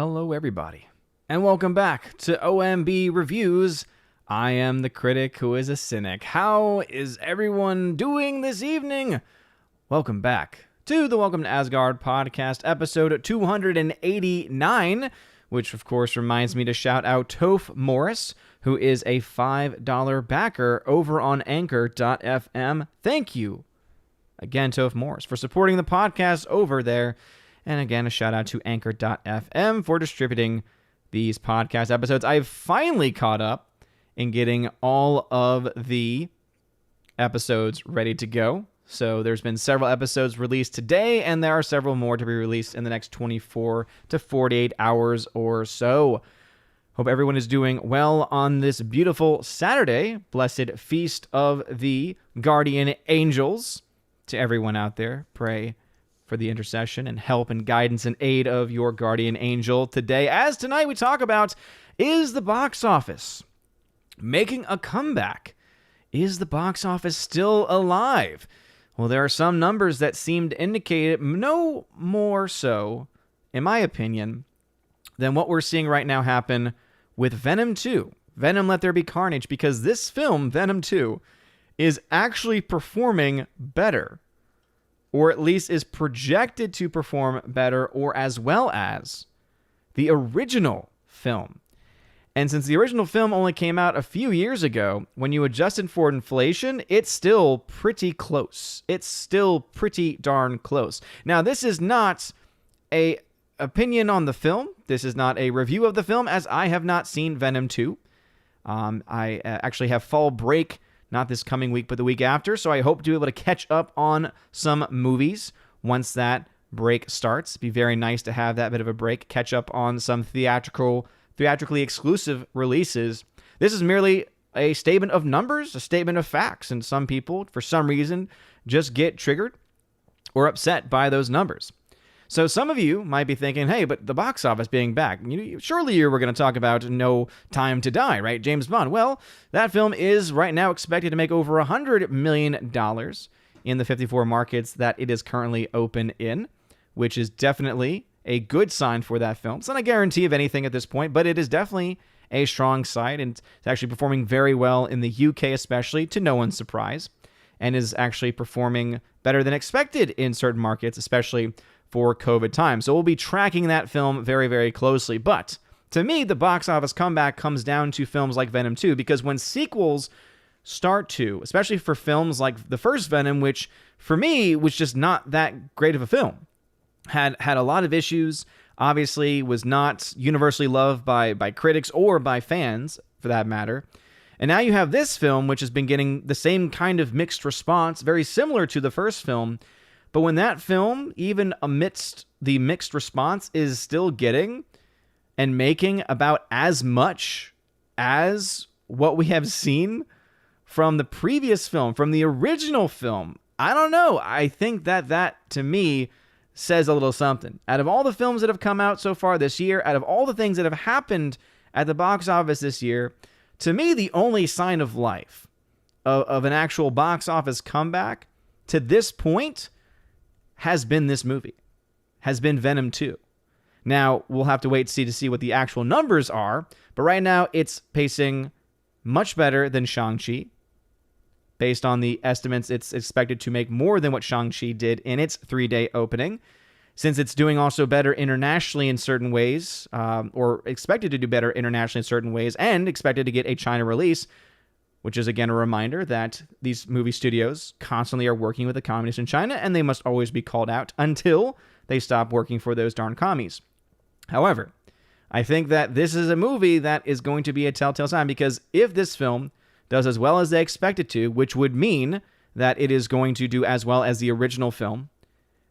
Hello, everybody, and welcome back to OMB Reviews. I am the critic who is a cynic. How is everyone doing this evening? Welcome back to the Welcome to Asgard podcast, episode 289, which of course reminds me to shout out Toph Morris, who is a $5 backer over on Anchor.fm. Thank you again, Toph Morris, for supporting the podcast over there. And again, a shout out to Anchor.fm for distributing these podcast episodes. I've finally caught up in getting all of the episodes ready to go. So there's been several episodes released today, and there are several more to be released in the next 24 to 48 hours or so. Hope everyone is doing well on this beautiful Saturday. Blessed feast of the guardian angels. To everyone out there, pray for the intercession and help and guidance and aid of your guardian angel today. As tonight we talk about, is the box office making a comeback? Is the box office still alive? Well, there are some numbers that seem to indicate it, no more so, in my opinion, than what we're seeing right now happen with Venom 2. Venom Let There Be Carnage, because this film, Venom 2, is actually performing better, or at least is projected to perform better or as well as the original film. And since the original film only came out a few years ago, when you adjusted for inflation, it's still pretty close. It's still pretty darn close. Now, this is not an opinion on the film. This is not a review of the film, as I have not seen Venom 2. I actually have fall break, not this coming week, but the week after. So I hope to be able to catch up on some movies once that break starts. It'd be very nice to have that bit of a break, catch up on some theatrically exclusive releases. This is merely a statement of numbers, a statement of facts. And some people, for some reason, just get triggered or upset by those numbers. So some of you might be thinking, hey, but the box office being back, surely you were going to talk about No Time to Die, right? James Bond. Well, that film is right now expected to make over $100 million in the 54 markets that it is currently open in, which is definitely a good sign for that film. It's not a guarantee of anything at this point, but it is definitely a strong sign, and it's actually performing very well in the UK especially, to no one's surprise, and is actually performing better than expected in certain markets, especially for COVID time. So we'll be tracking that film very, very closely. But to me, the box office comeback comes down to films like Venom 2, because when sequels start to, especially for films like the first Venom, which for me was just not that great of a film, had a lot of issues, obviously was not universally loved by critics or by fans, for that matter. And now you have this film, which has been getting the same kind of mixed response, very similar to the first film. But when that film, even amidst the mixed response, is still getting and making about as much as what we have seen from the previous film, from the original film, I don't know. I think that to me says a little something. Out of all the films that have come out so far this year, out of all the things that have happened at the box office this year, to me, the only sign of life of an actual box office comeback to this point has been this movie, has been Venom 2. Now, we'll have to wait to see what the actual numbers are, but right now it's pacing much better than Shang-Chi. Based on the estimates, it's expected to make more than what Shang-Chi did in its 3-day opening. Since it's doing also better internationally in certain ways, or expected to do better internationally in certain ways, and expected to get a China release, which is, again, a reminder that these movie studios constantly are working with the communists in China, and they must always be called out until they stop working for those darn commies. However, I think that this is a movie that is going to be a telltale sign, because if this film does as well as they expect it to, which would mean that it is going to do as well as the original film,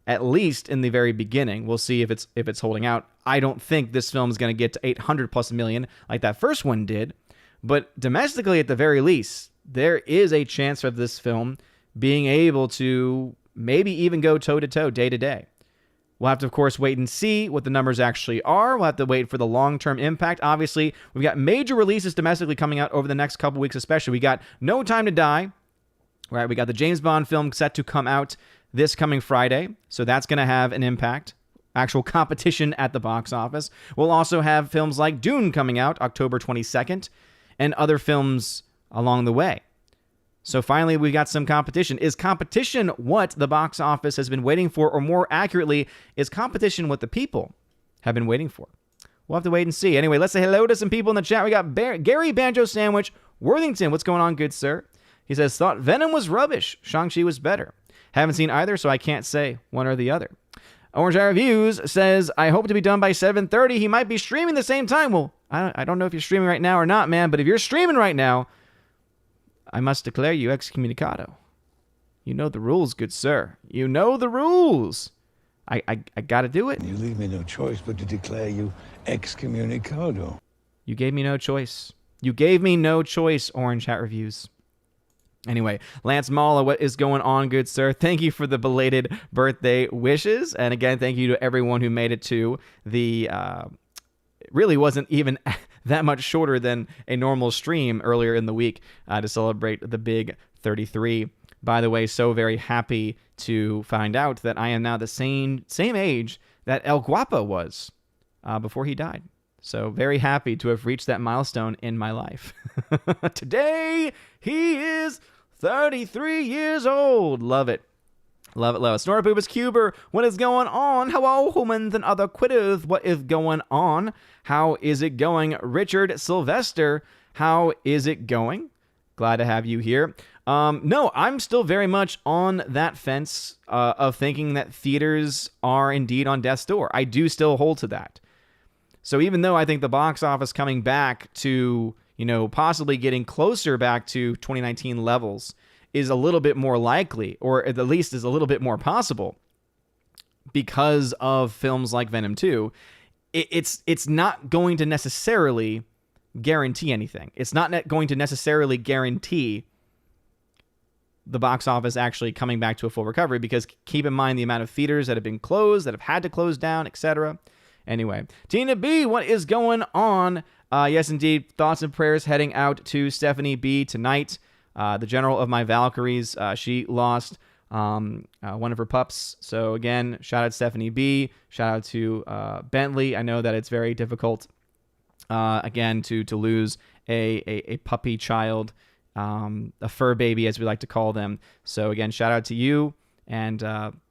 at least in the very beginning, we'll see if it's holding out. I don't think this film is going to get to 800 plus million like that first one did. But domestically, at the very least, there is a chance of this film being able to maybe even go toe-to-toe, day-to-day. We'll have to, of course, wait and see what the numbers actually are. We'll have to wait for the long-term impact. Obviously, we've got major releases domestically coming out over the next couple weeks, especially. We got No Time to Die, right? We got the James Bond film set to come out this coming Friday, so that's going to have an impact. actual competition at the box office. We'll also have films like Dune coming out October 22nd and other films along the way. So finally, we got some competition. Is competition what the box office has been waiting for, or more accurately, is competition what the people have been waiting for? We'll have to wait and see. Anyway, let's say hello to some people in the chat. We got Gary Banjo Sandwich Worthington. What's going on, good sir? He says, thought Venom was rubbish. Shang-Chi was better. Haven't seen either, so I can't say one or the other. Orange Eye Reviews says, I hope to be done by 7:30. He might be streaming the same time. Well, I don't know if you're streaming right now or not, man, but if you're streaming right now, I must declare you excommunicado. You know the rules, good sir. You know the rules. I got to do it. You leave me no choice but to declare you excommunicado. You gave me no choice. You gave me no choice, Orange Hat Reviews. Anyway, Lance Mala, what is going on, good sir? Thank you for the belated birthday wishes. And again, thank you to everyone who made it to the... it really wasn't even that much shorter than a normal stream earlier in the week to celebrate the big 33. By the way, so very happy to find out that I am now the same age that El Guapo was before he died. So very happy to have reached that milestone in my life. Today, he is 33 years old. Love it. Love it, love it. Snorapoopas Cuber, what is going on? Hello, humans and other quitters. What is going on? How is it going? Richard Sylvester, how is it going? Glad to have you here. No, I'm still very much on that fence of thinking that theaters are indeed on death's door. I do still hold to that. So even though I think the box office coming back to, possibly getting closer back to 2019 levels is a little bit more likely, or at the least is a little bit more possible because of films like Venom 2, it's not going to necessarily guarantee anything. It's not going to necessarily guarantee the box office actually coming back to a full recovery, because keep in mind the amount of theaters that have been closed, that have had to close down, etc. Anyway, Tina B, what is going on? Yes, indeed. Thoughts and prayers heading out to Stephanie B tonight. The general of my Valkyries, she lost one of her pups. So again, shout out Stephanie B. Shout out to Bentley. I know that it's very difficult, again, to lose a puppy child, a fur baby, as we like to call them. So again, shout out to you, and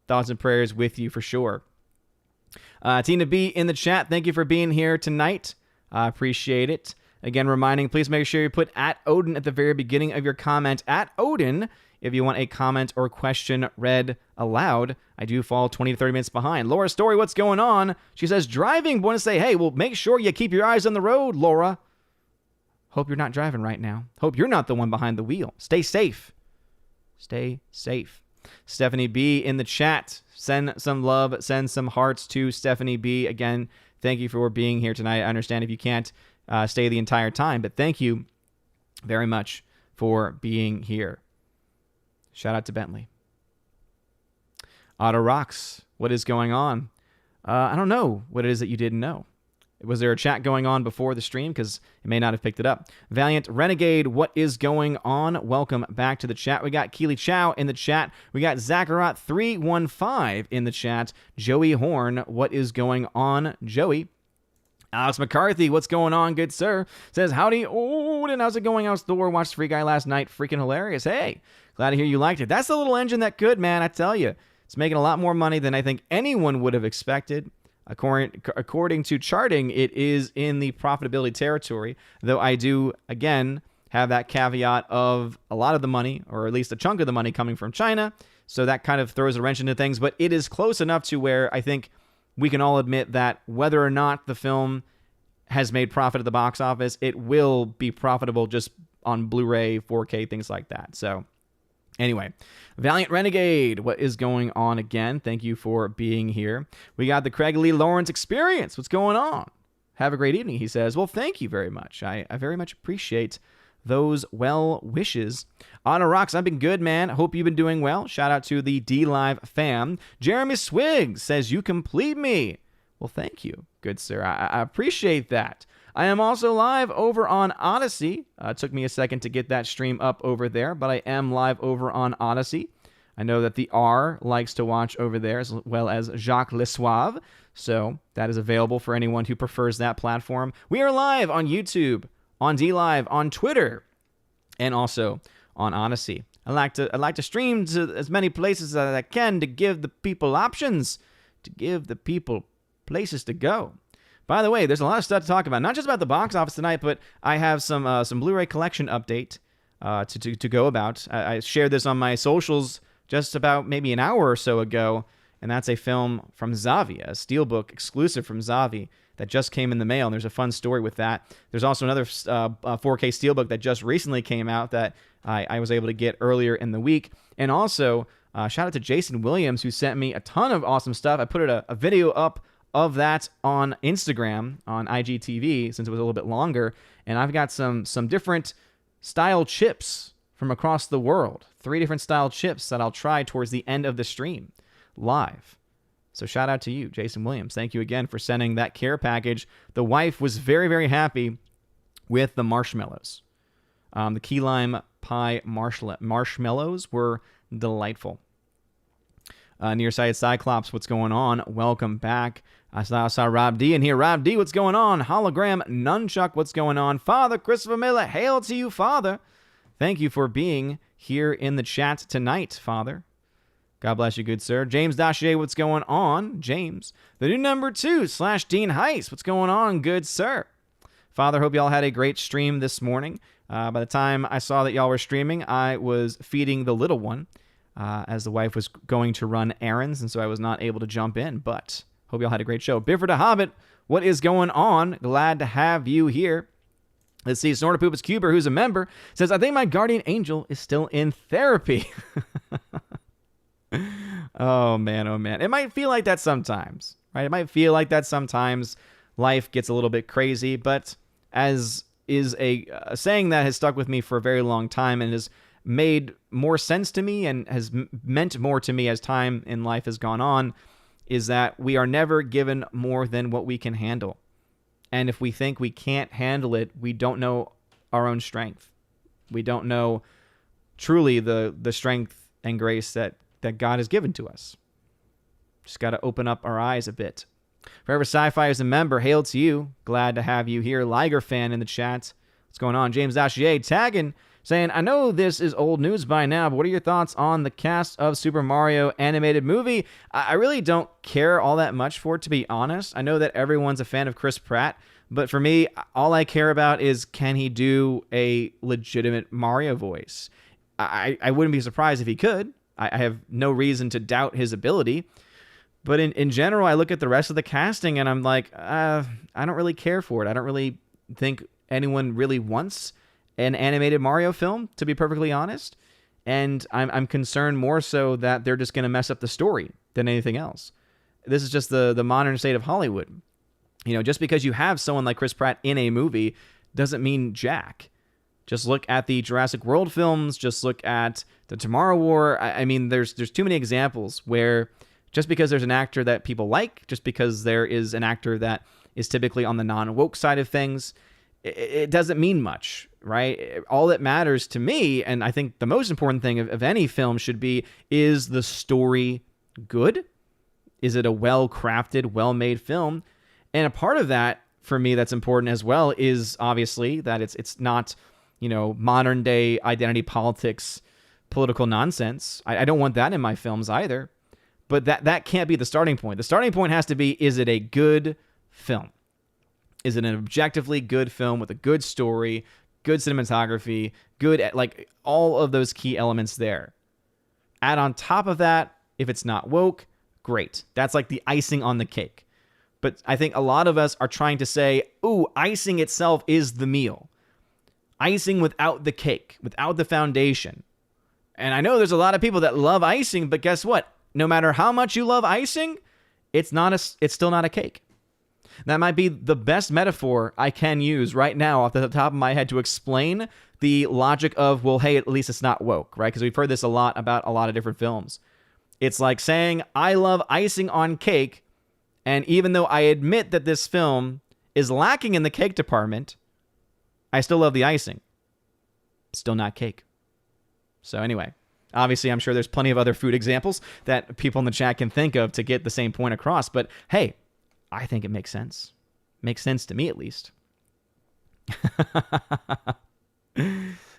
thoughts and prayers with you for sure. Tina B in the chat, thank you for being here tonight. I appreciate it. Again, reminding, please make sure you put @Odin at the very beginning of your comment. @Odin, if you want a comment or question read aloud. I do fall 20 to 30 minutes behind. Laura Story, what's going on? She says, driving. Want to say, hey, well, make sure you keep your eyes on the road, Laura. Hope you're not driving right now. Hope you're not the one behind the wheel. Stay safe. Stay safe. Stephanie B in the chat. Send some love. Send some hearts to Stephanie B. Again, thank you for being here tonight. I understand if you can't stay the entire time, but thank you very much for being here. Shout out to Bentley. Otto Rocks, what is going on? I don't know what it is that you didn't know. Was there a chat going on before the stream? Because it may not have picked it up. Valiant Renegade, what is going on? Welcome back to the chat. We got Keely Chow in the chat. We got Zacharat315 in the chat. Joey Horn, what is going on, Joey? Alex McCarthy, what's going on, good sir? Says, howdy, Odin, how's it going? I was at the door, watched Free Guy last night. Freaking hilarious. Hey, glad to hear you liked it. That's the little engine that could, man, I tell you. It's making a lot more money than I think anyone would have expected. According to charting, it is in the profitability territory, though I do, again, have that caveat of a lot of the money, or at least a chunk of the money, coming from China, so that kind of throws a wrench into things, but it is close enough to where I think we can all admit that whether or not the film has made profit at the box office, it will be profitable just on Blu-ray, 4K, things like that. So anyway, Valiant Renegade, what is going on again? Thank you for being here. We got the Craig Lee Lawrence Experience. What's going on? Have a great evening, he says. Well, thank you very much. I very much appreciate those well wishes. Honor Rocks, I've been good, man. Hope you've been doing well. Shout out to the D-Live fam. Jeremy Swiggs says, you complete me. Well, thank you, good sir. I appreciate that. I am also live over on Odyssey. It took me a second to get that stream up over there, but I am live over on Odyssey. I know that the R likes to watch over there, as well as Jacques Le Suave. So that is available for anyone who prefers that platform. We are live on YouTube, on DLive, on Twitter, and also on Odyssey. I like to stream to as many places as I can to give the people options, to give the people places to go. By the way, there's a lot of stuff to talk about, not just about the box office tonight, but I have some Blu-ray collection update to go about. I shared this on my socials just about maybe an hour or so ago, and that's a film from Zavi, a Steelbook exclusive from Zavi that just came in the mail, and there's a fun story with that. There's also another 4K Steelbook that just recently came out that I was able to get earlier in the week. And also, shout out to Jason Williams, who sent me a ton of awesome stuff. I put a video up of that on Instagram, on IGTV, since it was a little bit longer, and I've got some different style chips from across the world. 3 different style chips that I'll try towards the end of the stream, live. So shout out to you, Jason Williams. Thank you again for sending that care package. The wife was very, very happy with the marshmallows. The key lime pie marshmallows were delightful. Nearsighted Cyclops, what's going on? Welcome back. I saw Rob D in here. Rob D, what's going on? Hologram Nunchuck, what's going on? Father Christopher Miller, hail to you, Father. Thank you for being here in the chat tonight, Father. God bless you, good sir. James Dachier, what's going on? James. The new number 2, / Dean Heiss, what's going on, good sir? Father, hope y'all had a great stream this morning. By the time I saw that y'all were streaming, I was feeding the little one as the wife was going to run errands, and so I was not able to jump in, but hope y'all had a great show. Bifford the Hobbit, what is going on? Glad to have you here. Let's see, Snortapoopas Cuber, who's a member, says, I think my guardian angel is still in therapy. Oh, man. It might feel like that sometimes, right? It might feel like that sometimes. Life gets a little bit crazy, but as is a saying that has stuck with me for a very long time and has made more sense to me and has meant more to me as time in life has gone on, is that we are never given more than what we can handle. And if we think we can't handle it, we don't know our own strength. We don't know truly the strength and grace that God has given to us. Just got to open up our eyes a bit. Forever Sci-Fi is a member. Hail to you. Glad to have you here. Liger fan in the chat. What's going on? James Dachier tagging, saying, I know this is old news by now, but what are your thoughts on the cast of Super Mario animated movie? I really don't care all that much for it, to be honest. I know that everyone's a fan of Chris Pratt, but for me, all I care about is, can he do a legitimate Mario voice? I wouldn't be surprised if he could. I have no reason to doubt his ability. But in general, I look at the rest of the casting and I'm like, I don't really care for it. I don't really think anyone really wants an animated Mario film, to be perfectly honest. And I'm concerned more so that they're just going to mess up the story than anything else. This is just the modern state of Hollywood. You know, just because you have someone like Chris Pratt in a movie doesn't mean jack. Just look at the Jurassic World films. Just look at the Tomorrow War. I mean, there's too many examples where just because there's an actor that people like, just because there is an actor that is typically on the non-woke side of things, it doesn't mean much, right? All that matters to me, and I think the most important thing of any film should be, is the story good? Is it a well-crafted, well-made film? And a part of that, for me, that's important as well, is obviously that it's not, modern day identity politics, political nonsense. I don't want that in my films either. But that can't be the starting point. The starting point has to be, is it a good film? Is it an objectively good film with a good story, good cinematography, good, all of those key elements there? Add on top of that, if it's not woke, great. That's like the icing on the cake. But I think a lot of us are trying to say, ooh, icing itself is the meal. Icing without the cake, without the foundation. And I know there's a lot of people that love icing, but guess what? No matter how much you love icing, it's still not a cake. That might be the best metaphor I can use right now off the top of my head to explain the logic of, well, hey, at least it's not woke, right? Because we've heard this a lot about a lot of different films. It's like saying, I love icing on cake, and even though I admit that this film is lacking in the cake department, I still love the icing. Still not cake. So anyway, Obviously, I'm sure there's plenty of other food examples that people in the chat can think of to get the same point across. But hey, I think it makes sense. Makes sense to me, at least.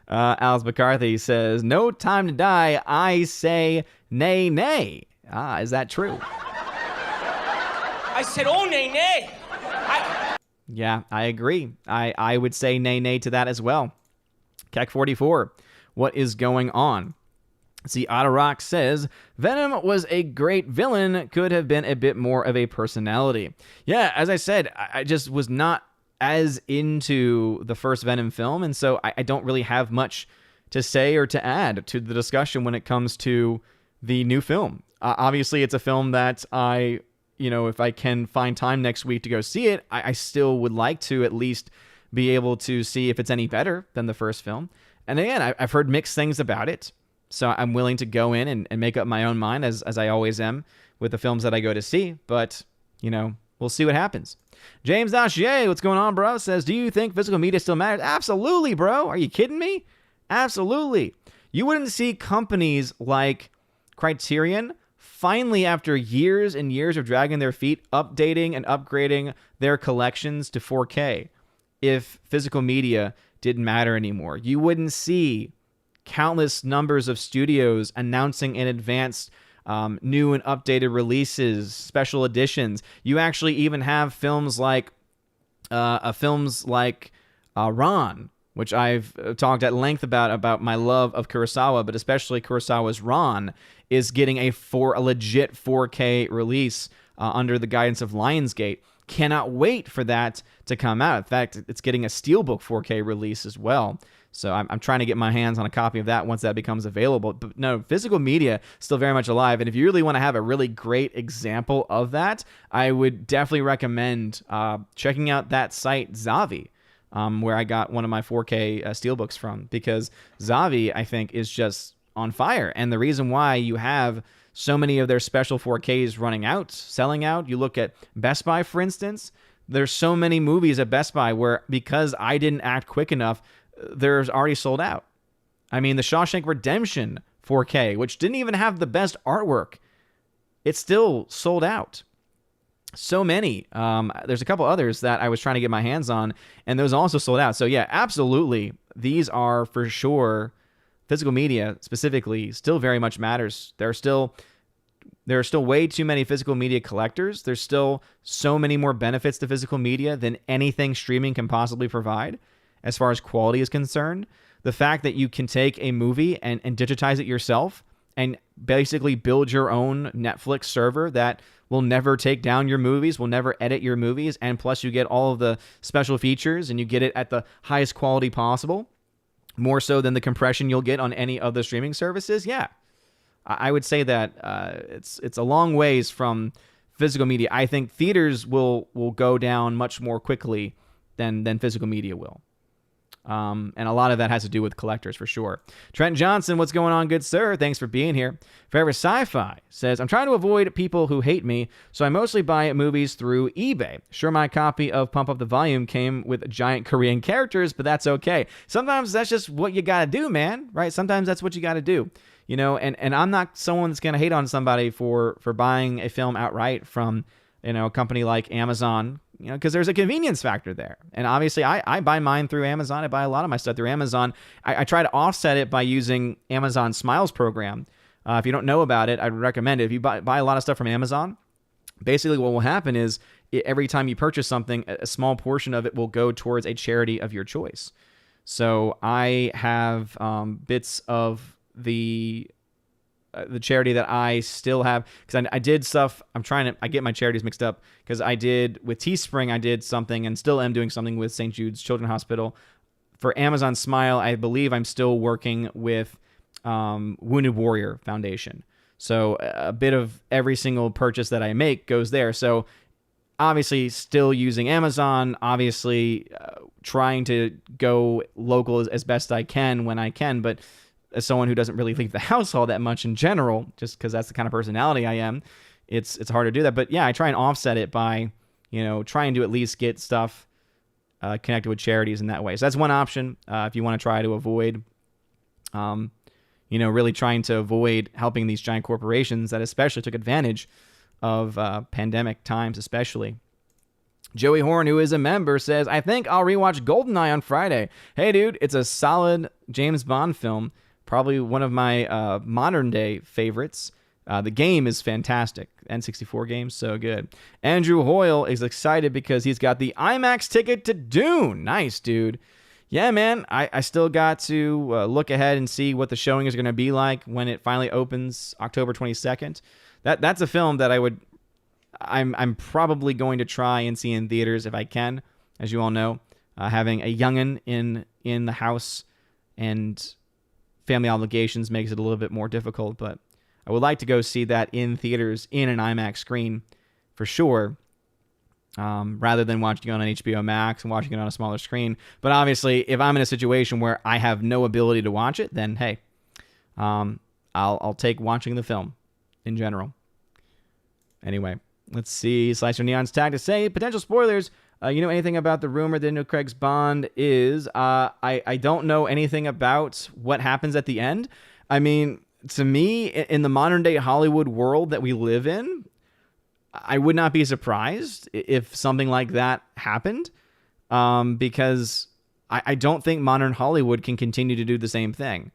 Alice McCarthy says, no time to die. I say nay, nay. Is that true? I said, oh, nay, nay. Yeah, I agree. I would say nay, nay to that as well. Keck44, what is going on? See, Otterock says, Venom was a great villain, could have been a bit more of a personality. Yeah, as I said, I just was not as into the first Venom film, and so I don't really have much to say or to add to the discussion when it comes to the new film. Obviously, it's a film that if I can find time next week to go see it, I still would like to at least be able to see if it's any better than the first film. And again, I've heard mixed things about it, so I'm willing to go in and make up my own mind, as I always am with the films that I go to see. But, we'll see what happens. James Dachier, what's going on, bro? Says, do you think physical media still matters? Absolutely, bro. Are you kidding me? Absolutely. You wouldn't see companies like Criterion finally, after years and years of dragging their feet, updating and upgrading their collections to 4K if physical media didn't matter anymore. You wouldn't see countless numbers of studios announcing in advance new and updated releases, special editions. You actually even have films like Ran, which I've talked at length about my love of Kurosawa, but especially Kurosawa's Ran, is getting a legit 4K release under the guidance of Lionsgate. Cannot wait for that to come out. In fact, it's getting a Steelbook 4K release as well. So I'm trying to get my hands on a copy of that once that becomes available. But no, physical media still very much alive. And if you really want to have a really great example of that, I would definitely recommend checking out that site, Zavi, where I got one of my 4K Steelbooks from. Because Zavi, I think, is just on fire. And the reason why you have so many of their special 4Ks running out, selling out, you look at Best Buy, for instance, there's so many movies at Best Buy where, because I didn't act quick enough, there's already sold out. I mean, the Shawshank Redemption 4K, which didn't even have the best artwork, it's still sold out. So many. There's a couple others that I was trying to get my hands on, and those also sold out. So yeah, absolutely. These are for sure, physical media specifically still very much matters. There are still way too many physical media collectors. There's still so many more benefits to physical media than anything streaming can possibly provide as far as quality is concerned. The fact that you can take a movie and digitize it yourself and basically build your own Netflix server that will never take down your movies, will never edit your movies, and plus you get all of the special features and you get it at the highest quality possible, more so than the compression you'll get on any of the streaming services. Yeah, I would say that it's a long ways from physical media. I think theaters will go down much more quickly than physical media will. And a lot of that has to do with collectors for sure. Trent Johnson, what's going on, good sir? Thanks for being here. Forever Sci-Fi says, I'm trying to avoid people who hate me, so I mostly buy movies through eBay. Sure, my copy of Pump Up the Volume came with giant Korean characters, but that's okay. Sometimes that's just what you gotta do, man, right? Sometimes that's what you gotta do. And I'm not someone that's gonna hate on somebody for buying a film outright from, a company like Amazon, because there's a convenience factor there. And obviously, I buy mine through Amazon. I buy a lot of my stuff through Amazon. I try to offset it by using Amazon Smiles program. If you don't know about it, I'd recommend it. If you buy a lot of stuff from Amazon, basically what will happen is every time you purchase something, a small portion of it will go towards a charity of your choice. So I have bits of the charity that I still have, because I did stuff. I get my charities mixed up, because I did with Teespring, I did something and still am doing something with St. Jude's Children's Hospital. For Amazon Smile, I believe I'm still working with Wounded Warrior Foundation. So a bit of every single purchase that I make goes there. So obviously still using Amazon, obviously trying to go local as best I can when I can, but as someone who doesn't really leave the house all that much in general, just because that's the kind of personality I am, it's hard to do that. But yeah, I try and offset it by, trying to at least get stuff connected with charities in that way. So that's one option if you want to try to avoid, really trying to avoid helping these giant corporations that especially took advantage of pandemic times, especially. Joey Horn, who is a member, says, I think I'll rewatch GoldenEye on Friday. Hey, dude, it's a solid James Bond film. Probably one of my modern day favorites. The game is fantastic. N64 game, so good. Andrew Hoyle is excited because he's got the IMAX ticket to Dune. Nice, dude. Yeah, man, I still got to look ahead and see what the showing is going to be like when it finally opens October 22nd. That's a film that I'm probably going to try and see in theaters if I can. As you all know, having a youngin' in the house and family obligations makes it a little bit more difficult, but I would like to go see that in theaters in an IMAX screen for sure, rather than watching it on HBO Max and watching it on a smaller screen. But obviously, if I'm in a situation where I have no ability to watch it, then hey, I'll take watching the film in general. Anyway, let's see. Slicer Neon's tag to say potential spoilers. You know anything about the rumor that Daniel Craig's Bond is? I don't know anything about what happens at the end. I mean, to me, in the modern day Hollywood world that we live in, I would not be surprised if something like that happened, because I don't think modern Hollywood can continue to do the same thing.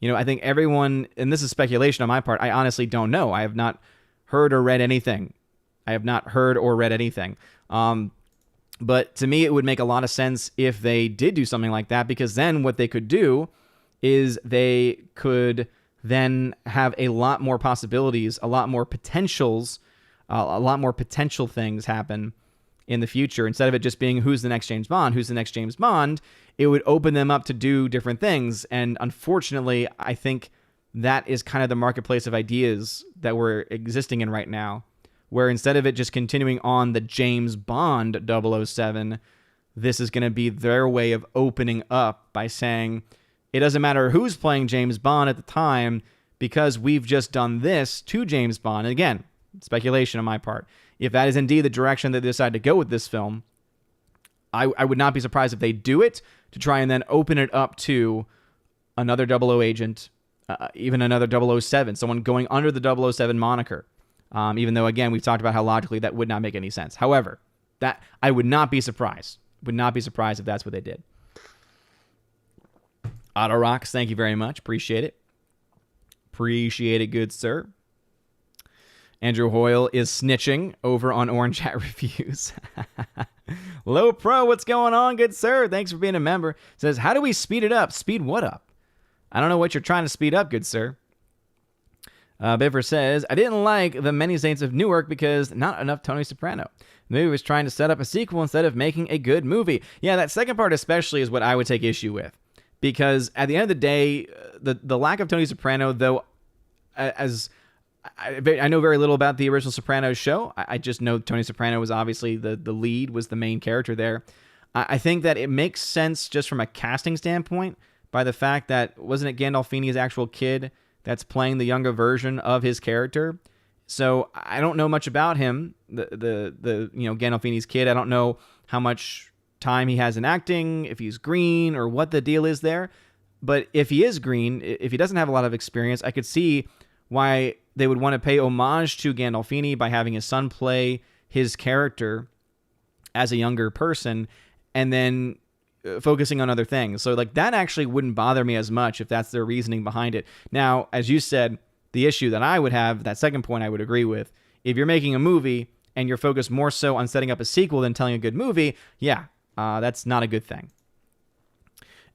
I think everyone, and this is speculation on my part, I honestly don't know. I have not heard or read anything. But to me, it would make a lot of sense if they did do something like that, because then what they could do is they could then have a lot more possibilities, a lot more potentials, a lot more potential things happen in the future. Instead of it just being who's the next James Bond, it would open them up to do different things. And unfortunately, I think that is kind of the marketplace of ideas that we're existing in right now, where instead of it just continuing on the James Bond 007, this is going to be their way of opening up by saying, it doesn't matter who's playing James Bond at the time, because we've just done this to James Bond. And again, speculation on my part. If that is indeed the direction that they decide to go with this film, I would not be surprised if they do it to try and then open it up to another 00 agent, even another 007, someone going under the 007 moniker. Even though, again, we've talked about how logically that would not make any sense. However, that I would not be surprised. Would not be surprised if that's what they did. Otto Rocks, thank you very much. Appreciate it. Appreciate it, good sir. Andrew Hoyle is snitching over on Orange Hat Reviews. Low Pro, what's going on, good sir? Thanks for being a member. Says, how do we speed it up? Speed what up? I don't know what you're trying to speed up, good sir. Biffer says, I didn't like The Many Saints of Newark because not enough Tony Soprano. The movie was trying to set up a sequel instead of making a good movie. Yeah, that second part especially is what I would take issue with. Because at the end of the day, the lack of Tony Soprano, though, as I know very little about the original Sopranos show. I just know Tony Soprano was obviously the lead, was the main character there. I think that it makes sense just from a casting standpoint by the fact that, wasn't it Gandolfini's actual kid that's playing the younger version of his character? So I don't know much about him, the Gandolfini's kid. I don't know how much time he has in acting, if he's green or what the deal is there. But if he is green, if he doesn't have a lot of experience, I could see why they would want to pay homage to Gandolfini by having his son play his character as a younger person and then focusing on other things. So like that actually wouldn't bother me as much if that's their reasoning behind it. Now, as you said, the issue that I would have, that second point I would agree with, if you're making a movie and you're focused more so on setting up a sequel than telling a good movie, that's not a good thing.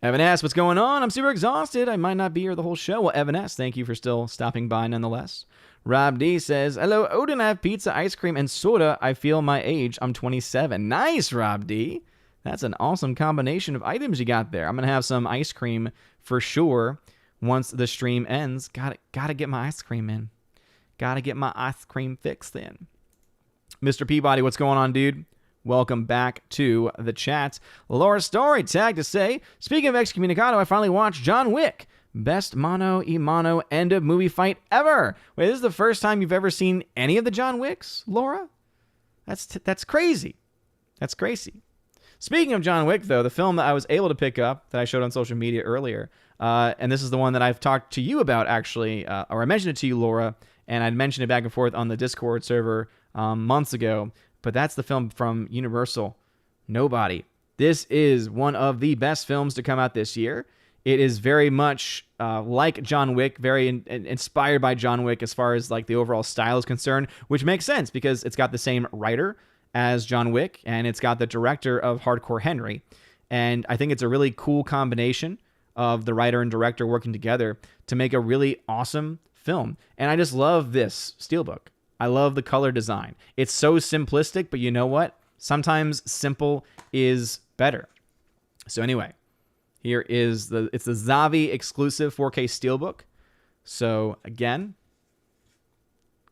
Evan S., what's going on? I'm super exhausted. I might not be here the whole show. Well, Evan S., thank you for still stopping by nonetheless. Rob D says, hello, Odin, I have pizza, ice cream, and soda. I feel my age. I'm 27. Nice, Rob D. That's an awesome combination of items you got there. I'm going to have some ice cream for sure once the stream ends. Gotta get my ice cream in. Gotta get my ice cream fixed in. Mr. Peabody, what's going on, dude? Welcome back to the chat. Laura Story tag to say, speaking of excommunicado, I finally watched John Wick. Best mano-a-mano end of movie fight ever. Wait, this is the first time you've ever seen any of the John Wicks, Laura? That's crazy. That's crazy. Speaking of John Wick, though, the film that I was able to pick up that I showed on social media earlier, and this is the one that I've talked to you about, actually, or I mentioned it to you, Laura, and I'd mentioned it back and forth on the Discord server months ago, but that's the film from Universal, Nobody. This is one of the best films to come out this year. It is very much like John Wick, very inspired by John Wick as far as like the overall style is concerned, which makes sense because it's got the same writer as John Wick and it's got the director of Hardcore Henry. And I think it's a really cool combination of the writer and director working together to make a really awesome film. And I just love this steelbook. I love the color design. It's so simplistic, but you know what? Sometimes simple is better. So anyway, here is it's the Zavi exclusive 4K steelbook. So again,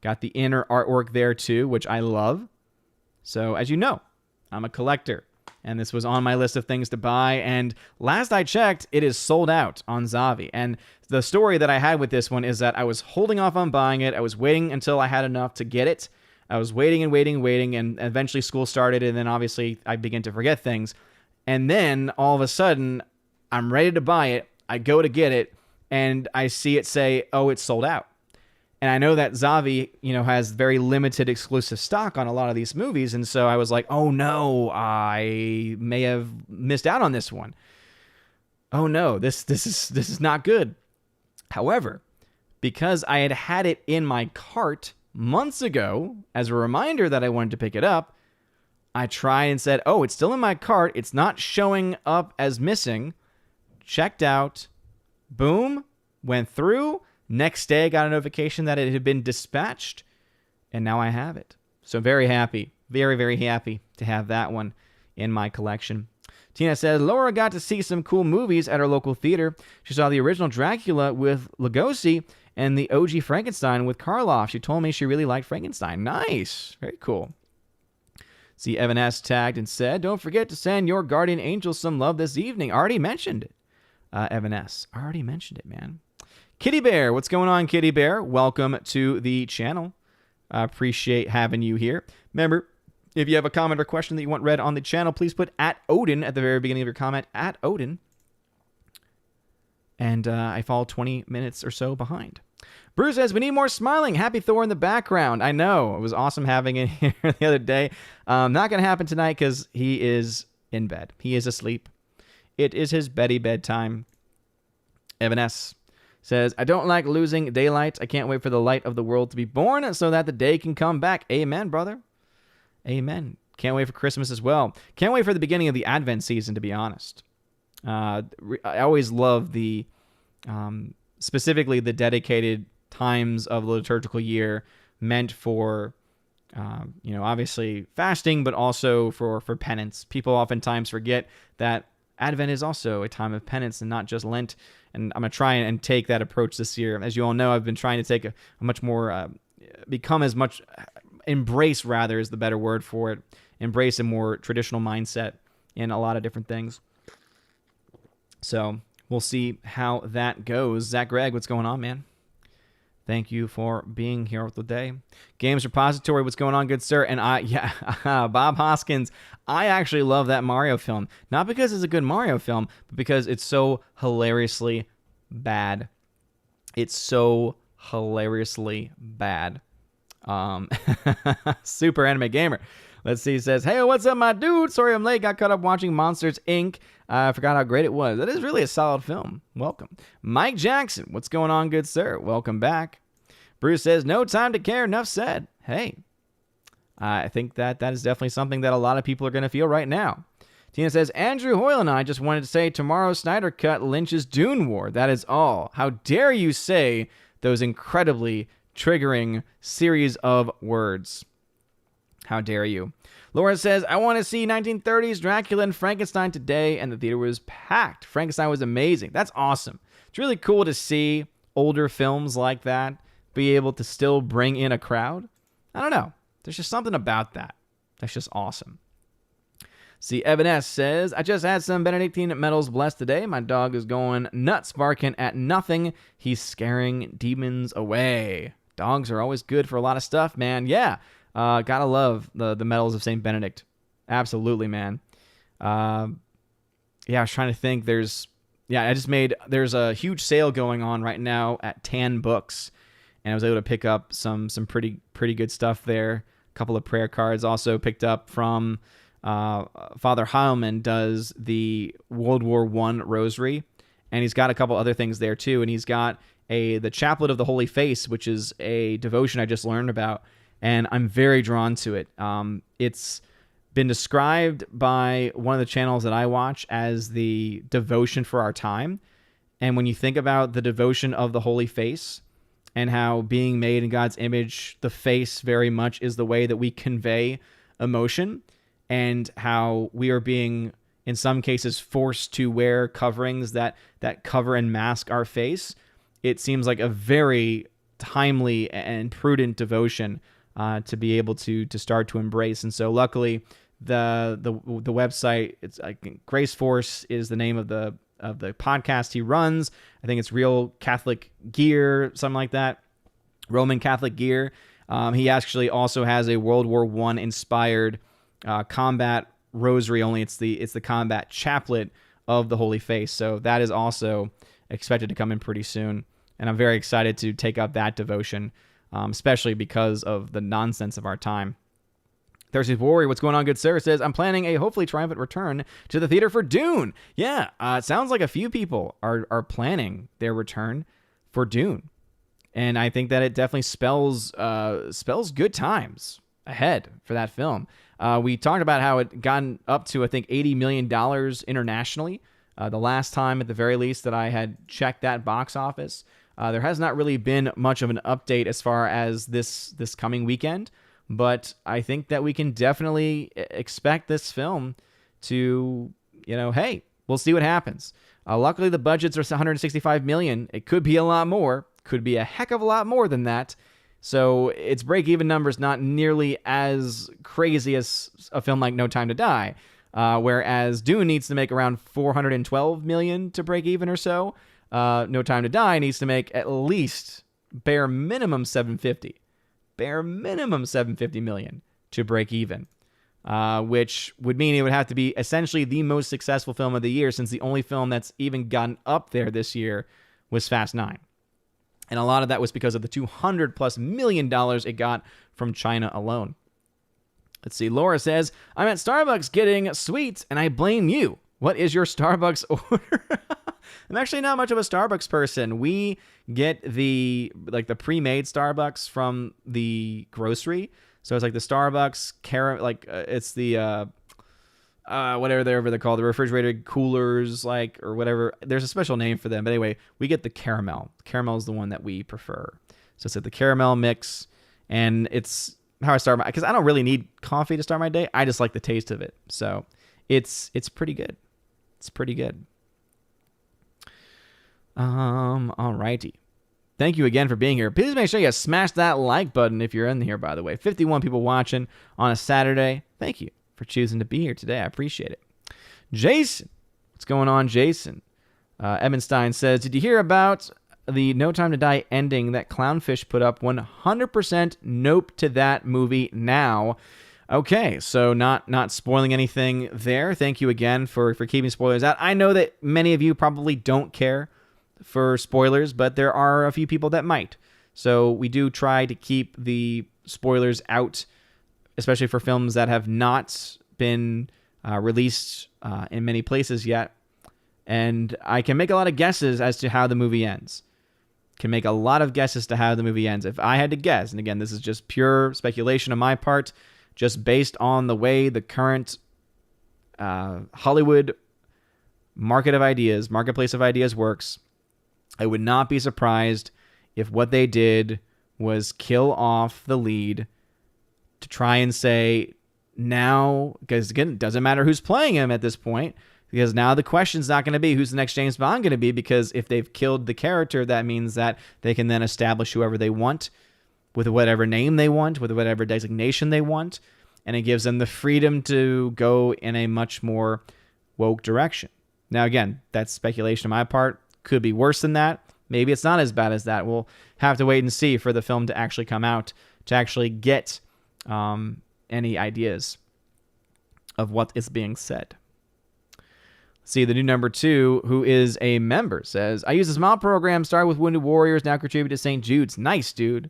got the inner artwork there too, which I love. So as you know, I'm a collector, and this was on my list of things to buy. And last I checked, it is sold out on Zavi. And the story that I had with this one is that I was holding off on buying it. I was waiting until I had enough to get it. I was waiting, and eventually school started, and then obviously I began to forget things. And then all of a sudden, I'm ready to buy it. I go to get it, and I see it say, oh, it's sold out. And I know that Zavi, has very limited exclusive stock on a lot of these movies, and so I was like, oh no, I may have missed out on this one. Oh no, this is not good. However, because I had it in my cart months ago, as a reminder that I wanted to pick it up, I tried and said, oh, it's still in my cart. It's not showing up as missing. Checked out. Boom. Went through. Next day, I got a notification that it had been dispatched. And now I have it. So very happy. Very, very happy to have that one in my collection. Tina says, Laura got to see some cool movies at our local theater. She saw the original Dracula with Lugosi and the OG Frankenstein with Karloff. She told me she really liked Frankenstein. Nice. Very cool. See, Evan S. tagged and said, don't forget to send your guardian angel some love this evening. Already mentioned it. Evan S. Already mentioned it, man. Kitty Bear. What's going on, Kitty Bear? Welcome to the channel. I appreciate having you here. Remember, if you have a comment or question that you want read on the channel, please put @Odin at the very beginning of your comment, @Odin. And I fall 20 minutes or so behind. Bruce says, we need more smiling. Happy Thor in the background. I know. It was awesome having it here the other day. Not going to happen tonight because he is in bed. He is asleep. It is his bedtime. Evan S. says, I don't like losing daylight. I can't wait for the light of the world to be born so that the day can come back. Amen, brother. Amen. Can't wait for Christmas as well. Can't wait for the beginning of the Advent season, to be honest. I always love the, specifically the dedicated times of the liturgical year meant for, obviously fasting, but also for penance. People oftentimes forget that Advent is also a time of penance and not just Lent. And I'm going to try and take that approach this year. As you all know, I've been trying to take a much more, embrace rather is the better word for it. Embrace a more traditional mindset in a lot of different things. So we'll see how that goes. Zach Gregg, what's going on, man? Thank you for being here with the day. Games Repository, what's going on, good sir? And Bob Hoskins, I actually love that Mario film. Not because it's a good Mario film, but because it's so hilariously bad. It's so hilariously bad. Super Anime Gamer. Let's see, he says, hey, what's up, my dude? Sorry I'm late. Got caught up watching Monsters, Inc. I forgot how great it was. That is really a solid film. Welcome. Mike Jackson, what's going on, good sir? Welcome back. Bruce says, no time to care. Enough said. Hey, I think that is definitely something that a lot of people are going to feel right now. Tina says, Andrew Hoyle and I just wanted to say tomorrow's Snyder Cut Lynch's Dune War. That is all. How dare you say those incredibly triggering series of words. How dare you? Laura says, I want to see 1930s Dracula and Frankenstein today, and the theater was packed. Frankenstein was amazing. That's awesome. It's really cool to see older films like that be able to still bring in a crowd. I don't know. There's just something about that. That's just awesome. See, Evan S. says, I just had some Benedictine medals blessed today. My dog is going nuts barking at nothing. He's scaring demons away. Dogs are always good for a lot of stuff, man. Yeah. Gotta love the medals of St. Benedict. Absolutely, man. I was trying to think. There's a huge sale going on right now at Tan Books, and I was able to pick up some pretty good stuff there. A couple of prayer cards also picked up from Father Heilman does the World War I Rosary, and he's got a couple other things there too, and he's got the Chaplet of the Holy Face, which is a devotion I just learned about, and I'm very drawn to it. It's been described by one of the channels that I watch as the devotion for our time. And when you think about the devotion of the Holy Face and how being made in God's image, the face very much is the way that we convey emotion, and how we are being, in some cases, forced to wear coverings that cover and mask our face, it seems like a very timely and prudent devotion to be able to start to embrace. And so luckily the website, it's Grace Force is the name of the podcast he runs. I think it's Real Catholic Gear, something like that. Roman Catholic Gear. He actually also has a World War I inspired combat rosary, only it's the combat chaplet of the Holy Face. So that is also expected to come in pretty soon. And I'm very excited to take up that devotion, especially because of the nonsense of our time. Thursday's Warrior, what's going on, good sir? Says, I'm planning a hopefully triumphant return to the theater for Dune. Yeah, it sounds like a few people are planning their return for Dune. And I think that it definitely spells good times ahead for that film. We talked about how it gotten up to, I think, $80 million internationally. The last time, at the very least, that I had checked that box office. There has not really been much of an update as far as this coming weekend, but I think that we can definitely expect this film to, hey, we'll see what happens. Luckily, the budgets are $165 million. It could be a lot more, could be a heck of a lot more than that. So its break-even numbers not nearly as crazy as a film like No Time to Die, whereas Dune needs to make around $412 million to break even or so. No Time to Die needs to make at least bare minimum $750 million to break even, which would mean it would have to be essentially the most successful film of the year, since the only film that's even gotten up there this year was Fast 9. And a lot of that was because of the $200+ million it got from China alone. Let's see. Laura says, I'm at Starbucks getting sweets, and I blame you. What is your Starbucks order? I'm actually not much of a Starbucks person. We get the pre-made Starbucks from the grocery. So it's like the Starbucks it's the whatever they're called, the refrigerated coolers, or whatever. There's a special name for them. But anyway, we get the caramel. Caramel is the one that we prefer. So it's the caramel mix, and it's how I start because I don't really need coffee to start my day. I just like the taste of it. So it's pretty good. It's pretty good. Alrighty. Thank you again for being here. Please make sure you smash that like button if you're in here, by the way. 51 people watching on a Saturday. Thank you for choosing to be here today. I appreciate it. Jason. What's going on, Jason? Ebenstein says, did you hear about the No Time to Die ending that Clownfish put up? 100% nope to that movie now. Okay, so not spoiling anything there. Thank you again for keeping spoilers out. I know that many of you probably don't care for spoilers, but there are a few people that might. So we do try to keep the spoilers out, especially for films that have not been released in many places yet. And I can make a lot of guesses as to how the movie ends. Can make a lot of guesses to how the movie ends. If I had to guess, and again, this is just pure speculation on my part, just based on the way the current Hollywood marketplace of ideas works, I would not be surprised if what they did was kill off the lead to try and say now, because again, it doesn't matter who's playing him at this point, because now the question's not going to be who's the next James Bond going to be, because if they've killed the character, that means that they can then establish whoever they want with whatever name they want, with whatever designation they want, and it gives them the freedom to go in a much more woke direction. Now, again, that's speculation on my part. Could be worse than that. Maybe it's not as bad as that. We'll have to wait and see for the film to actually come out, to actually get any ideas of what is being said. See, the new number 2, who is a member, says, I use a small program, started with Wounded Warriors, now contribute to St. Jude's. Nice, dude.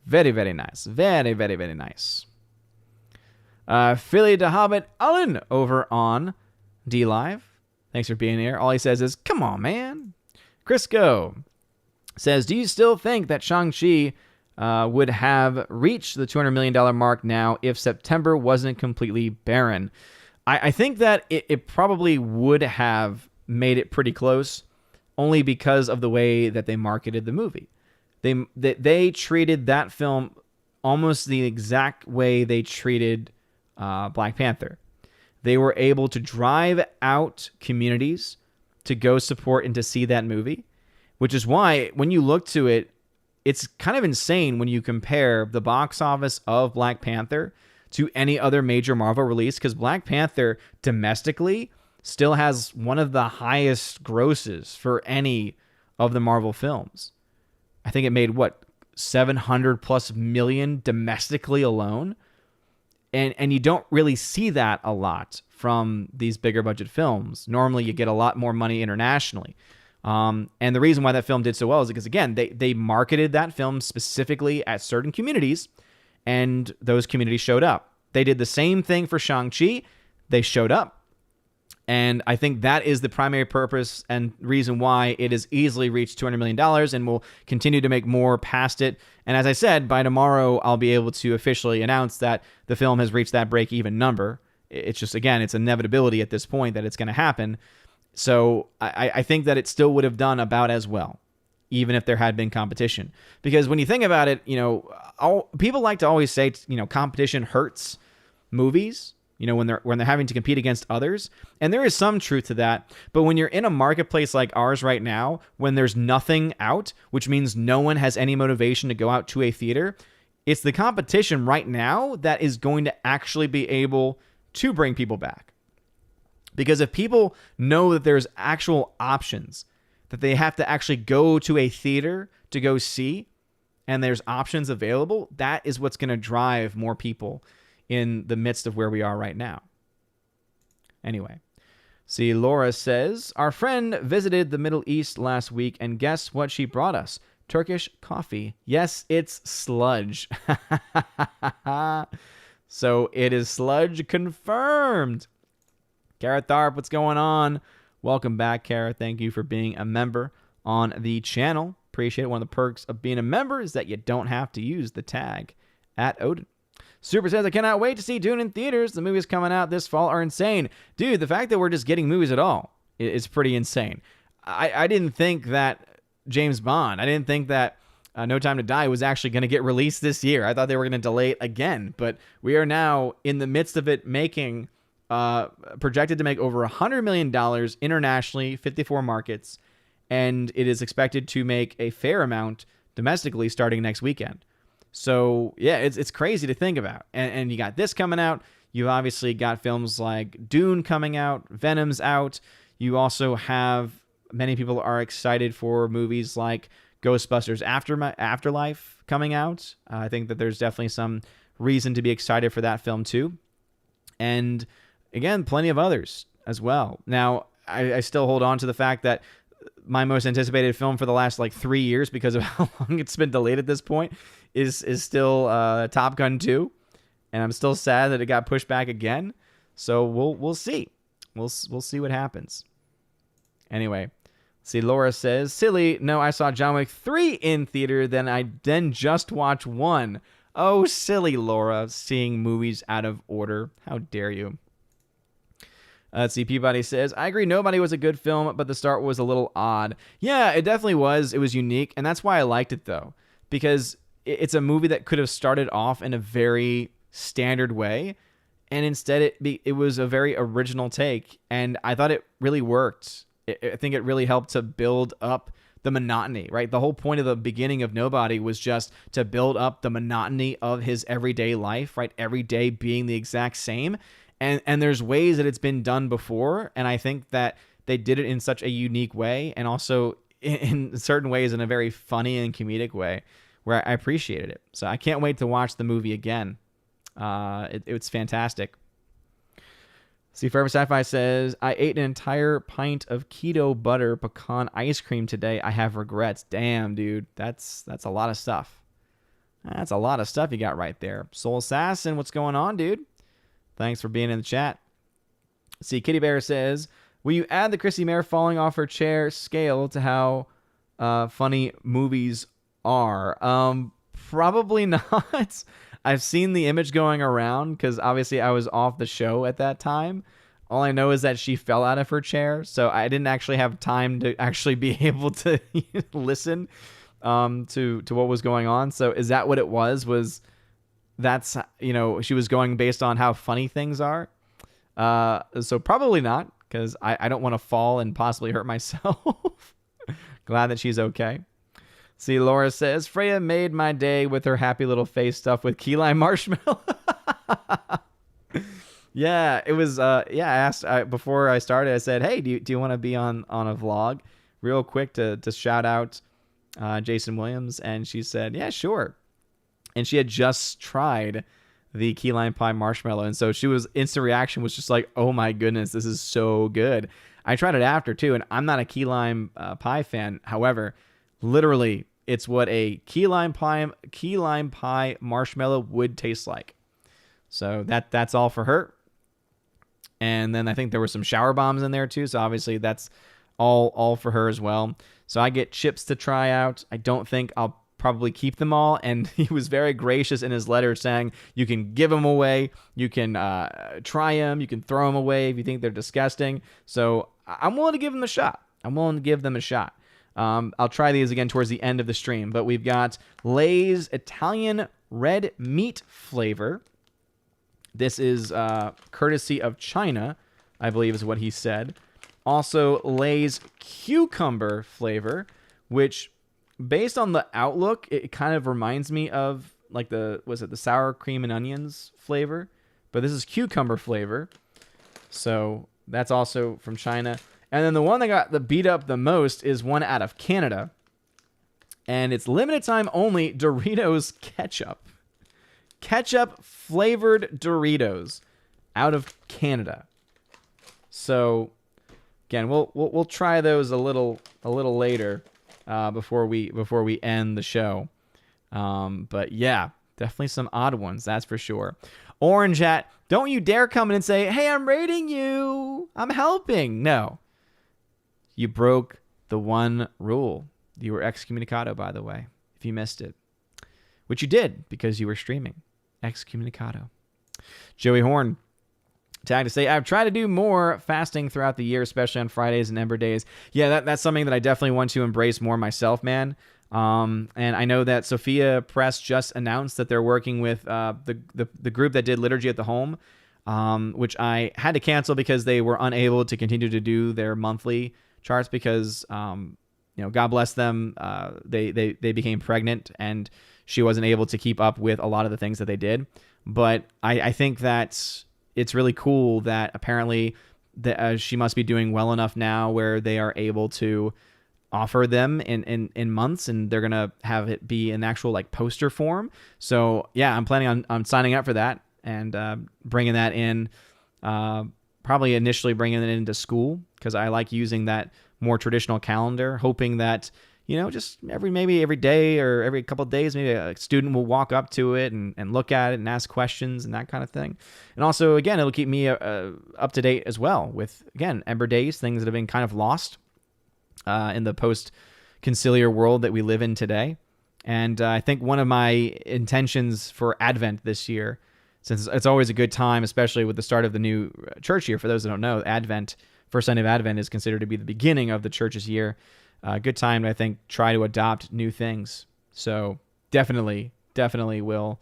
Very, very nice. Very, very, very nice. Philly DeHobbit Allen over on DLive. Thanks for being here. All he says is, come on, man. Crisco says, do you still think that Shang-Chi would have reached the $200 million mark now if September wasn't completely barren? I think that it probably would have made it pretty close, only because of the way that they marketed the movie. They treated that film almost the exact way they treated Black Panther. They were able to drive out communities to go support and to see that movie, which is why when you look to it, it's kind of insane when you compare the box office of Black Panther to any other major Marvel release, because Black Panther domestically still has one of the highest grosses for any of the Marvel films. I think it made, 700 plus million domestically alone? And you don't really see that a lot from these bigger budget films. Normally you get a lot more money internationally. And the reason why that film did so well is because, again, they marketed that film specifically at certain communities, and those communities showed up. They did the same thing for Shang-Chi. They showed up. And I think that is the primary purpose and reason why it has easily reached $200 million and will continue to make more past it. And as I said, by tomorrow, I'll be able to officially announce that the film has reached that break-even number. It's just, again, it's inevitability at this point that it's going to happen. So I think that it still would have done about as well, even if there had been competition. Because when you think about it, people like to always say, competition hurts movies, when they're having to compete against others. And there is some truth to that. But when you're in a marketplace like ours right now, when there's nothing out, which means no one has any motivation to go out to a theater, it's the competition right now that is going to actually be able to bring people back. Because if people know that there's actual options, that they have to actually go to a theater to go see, and there's options available, that is what's going to drive more people in the midst of where we are right now. Anyway, see, Laura says, our friend visited the Middle East last week, and guess what she brought us? Turkish coffee. Yes, it's sludge. So it is sludge confirmed. Kara Tharp, what's going on? Welcome back, Kara. Thank you for being a member on the channel. Appreciate it. One of the perks of being a member is that you don't have to use the tag @Odin. Super says, I cannot wait to see Dune in theaters. The movies coming out this fall are insane. Dude, the fact that we're just getting movies at all is pretty insane. I didn't think that James Bond, I didn't think that No Time to Die was actually going to get released this year. I thought they were going to delay it again. But we are now in the midst of it making, projected to make over $100 million internationally, 54 markets. And it is expected to make a fair amount domestically starting next weekend. So, yeah, it's crazy to think about. And you got this coming out. You obviously got films like Dune coming out. Venom's out. You also have, many people are excited for movies like Ghostbusters Afterlife coming out. I think that there's definitely some reason to be excited for that film too. And again, plenty of others as well. Now, I still hold on to the fact that my most anticipated film for the last 3 years, because of how long it's been delayed at this point, is still Top Gun 2, and I'm still sad that it got pushed back again. So we'll see. We'll see what happens. Anyway, see, Laura says, silly. No, I saw John Wick 3 in theater, then just watched 1. Oh, silly Laura, seeing movies out of order. How dare you? Let's see, Peabody says, I agree, Nobody was a good film, but the start was a little odd. Yeah, it definitely was. It was unique, and that's why I liked it, though. Because it's a movie that could have started off in a very standard way, and instead it was a very original take, and I thought it really worked. I think it really helped to build up the monotony, right? The whole point of the beginning of Nobody was just to build up the monotony of his everyday life, right? Every day being the exact same. And there's ways that it's been done before, and I think that they did it in such a unique way, and also in certain ways in a very funny and comedic way, where I appreciated it. So I can't wait to watch the movie again. It's fantastic. See, Forever Sci-Fi says, I ate an entire pint of keto butter pecan ice cream today. I have regrets. Damn, dude. That's a lot of stuff. That's a lot of stuff you got right there. Soul Assassin, what's going on, dude? Thanks for being in the chat. See, Kitty Bear says, will you add the Chrissy Mare falling off her chair scale to how funny movies are? Probably not. I've seen the image going around because obviously I was off the show at that time. All I know is that she fell out of her chair, so I didn't actually have time to actually be able to listen to what was going on. So is that what it was? That's, she was going based on how funny things are? So probably not, because I don't want to fall and possibly hurt myself. Glad that she's okay. See, Laura says, Freya made my day with her happy little face stuff with key lime marshmallow. Yeah, it was, I asked before I started, I said, hey, do you want to be on a vlog? Real quick to shout out Jason Williams. And she said, yeah, sure. And she had just tried the key lime pie marshmallow. And so instant reaction was just like, oh my goodness, this is so good. I tried it after too, and I'm not a key lime pie fan. However, literally, it's what a key lime pie marshmallow would taste like. So that's all for her. And then I think there were some shower bombs in there too. So obviously that's all for her as well. So I get chips to try out. I don't think I'll probably keep them all. And he was very gracious in his letter saying you can give them away. You can try them. You can throw them away if you think they're disgusting. So I'm willing to give them a shot. I'll try these again towards the end of the stream. But we've got Lay's Italian red meat flavor. This is courtesy of China, I believe is what he said. Also, Lay's cucumber flavor, which, based on the outlook, it kind of reminds me of like the sour cream and onions flavor. But this is cucumber flavor. So that's also from China. And then the one that got the beat up the most is one out of Canada. And it's limited time only Doritos ketchup. Ketchup flavored Doritos out of Canada. So again, we'll try those a little later before we end the show. But yeah, definitely some odd ones, that's for sure. Orange Hat, don't you dare come in and say, hey, I'm raiding you. I'm helping. No. You broke the one rule. You were excommunicado, by the way, if you missed it. Which you did because you were streaming. Excommunicado. Joey Horn tagged to say, I've tried to do more fasting throughout the year, especially on Fridays and Ember Days. Yeah, that's something that I definitely want to embrace more myself, man. And I know that Sophia Press just announced that they're working with the group that did Liturgy at the Home, which I had to cancel because they were unable to continue to do their monthly charts because, God bless them, they became pregnant and she wasn't able to keep up with a lot of the things that they did. But I think that it's really cool that apparently she must be doing well enough now where they are able to offer them in months, and they're going to have it be an actual like poster form. So yeah, I'm planning on signing up for that and bringing that in, probably initially bringing it into school because I like using that more traditional calendar, hoping that, just maybe every day or every couple of days, maybe a student will walk up to it and look at it and ask questions and that kind of thing. And also, again, it'll keep me up to date as well with, again, Ember Days, things that have been kind of lost in the post-conciliar world that we live in today. And I think one of my intentions for Advent this year, since it's always a good time, especially with the start of the new church year, for those that don't know, Advent, first Sunday of Advent is considered to be the beginning of the church's year. Good time to, I think, try to adopt new things. So definitely will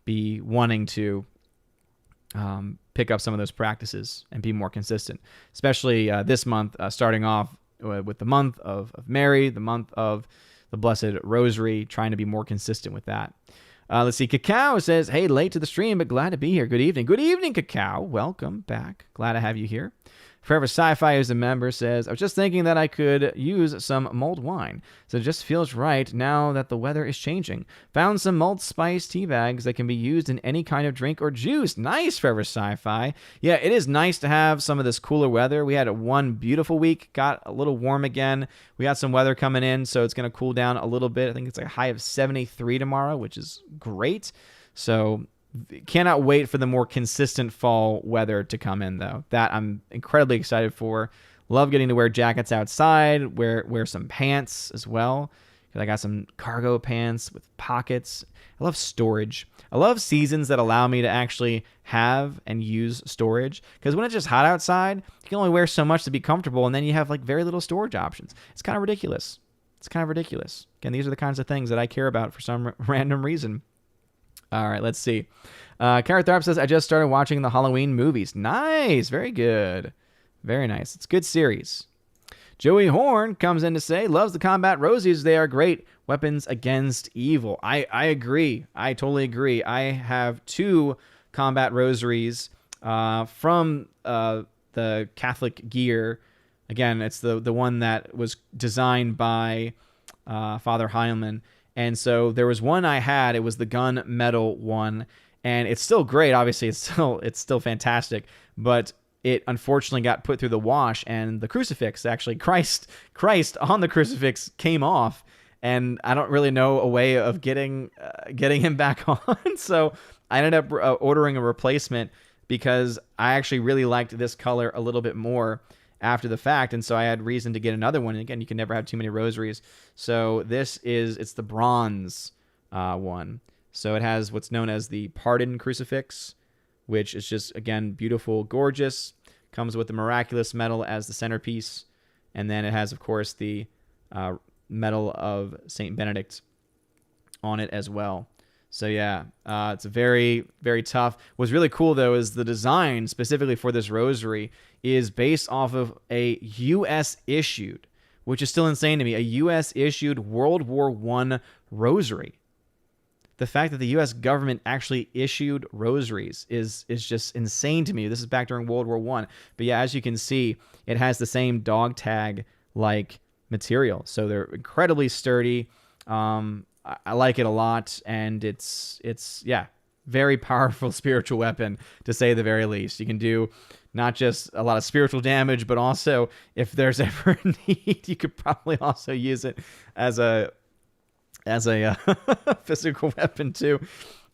be wanting to pick up some of those practices and be more consistent, especially this month, starting off with the month of Mary, the month of the Blessed Rosary, trying to be more consistent with that. Let's see. Cacao says, hey, late to the stream, but glad to be here. Good evening. Good evening, Cacao. Welcome back. Glad to have you here. Forever Sci-Fi, who's a member, says, I was just thinking that I could use some mulled wine, so it just feels right now that the weather is changing. Found some mulled spice tea bags that can be used in any kind of drink or juice. Nice, Forever Sci-Fi. Yeah, it is nice to have some of this cooler weather. We had one beautiful week, got a little warm again. We got some weather coming in, so it's going to cool down a little bit. I think it's a high of 73 tomorrow, which is great. So cannot wait for the more consistent fall weather to come in, though. That I'm incredibly excited for. Love getting to wear jackets outside, wear some pants as well. I got some cargo pants with pockets. I love storage. I love seasons that allow me to actually have and use storage, because when it's just hot outside, you can only wear so much to be comfortable, and then you have like very little storage options. It's kind of ridiculous. Again, these are the kinds of things that I care about for some random reason. All right, let's see. Kara Tharp says, I just started watching the Halloween movies. Nice. Very good. Very nice. It's a good series. Joey Horn comes in to say, loves the combat rosies. They are great weapons against evil. I agree. I totally agree. I have 2 combat rosaries from the Catholic gear. Again, it's the one that was designed by Father Heilman. And so there was one I had. It was the gun metal one, and it's still great. Obviously, it's still fantastic, but it unfortunately got put through the wash, and the crucifix, actually Christ on the crucifix, came off, and I don't really know a way of getting him back on. So I ended up ordering a replacement, because I actually really liked this color a little bit more after the fact, and so I had reason to get another one. And again, you can never have too many rosaries. So it's the bronze one. So it has what's known as the Pardon Crucifix, which is just, again, beautiful, gorgeous. Comes with the miraculous medal as the centerpiece, and then it has, of course, the medal of Saint Benedict on it as well. So yeah, it's a very, very tough. What's really cool, though, is the design specifically for this rosary is based off of a U.S. issued, which is still insane to me, a U.S. issued World War I rosary. The fact that the U.S. government actually issued rosaries is just insane to me. This is back during World War I. But yeah, as you can see, it has the same dog tag-like material. So they're incredibly sturdy. I like it a lot, and it's very powerful spiritual weapon, to say the very least. You can do not just a lot of spiritual damage, but also, if there's ever a need, you could probably also use it as a physical weapon too.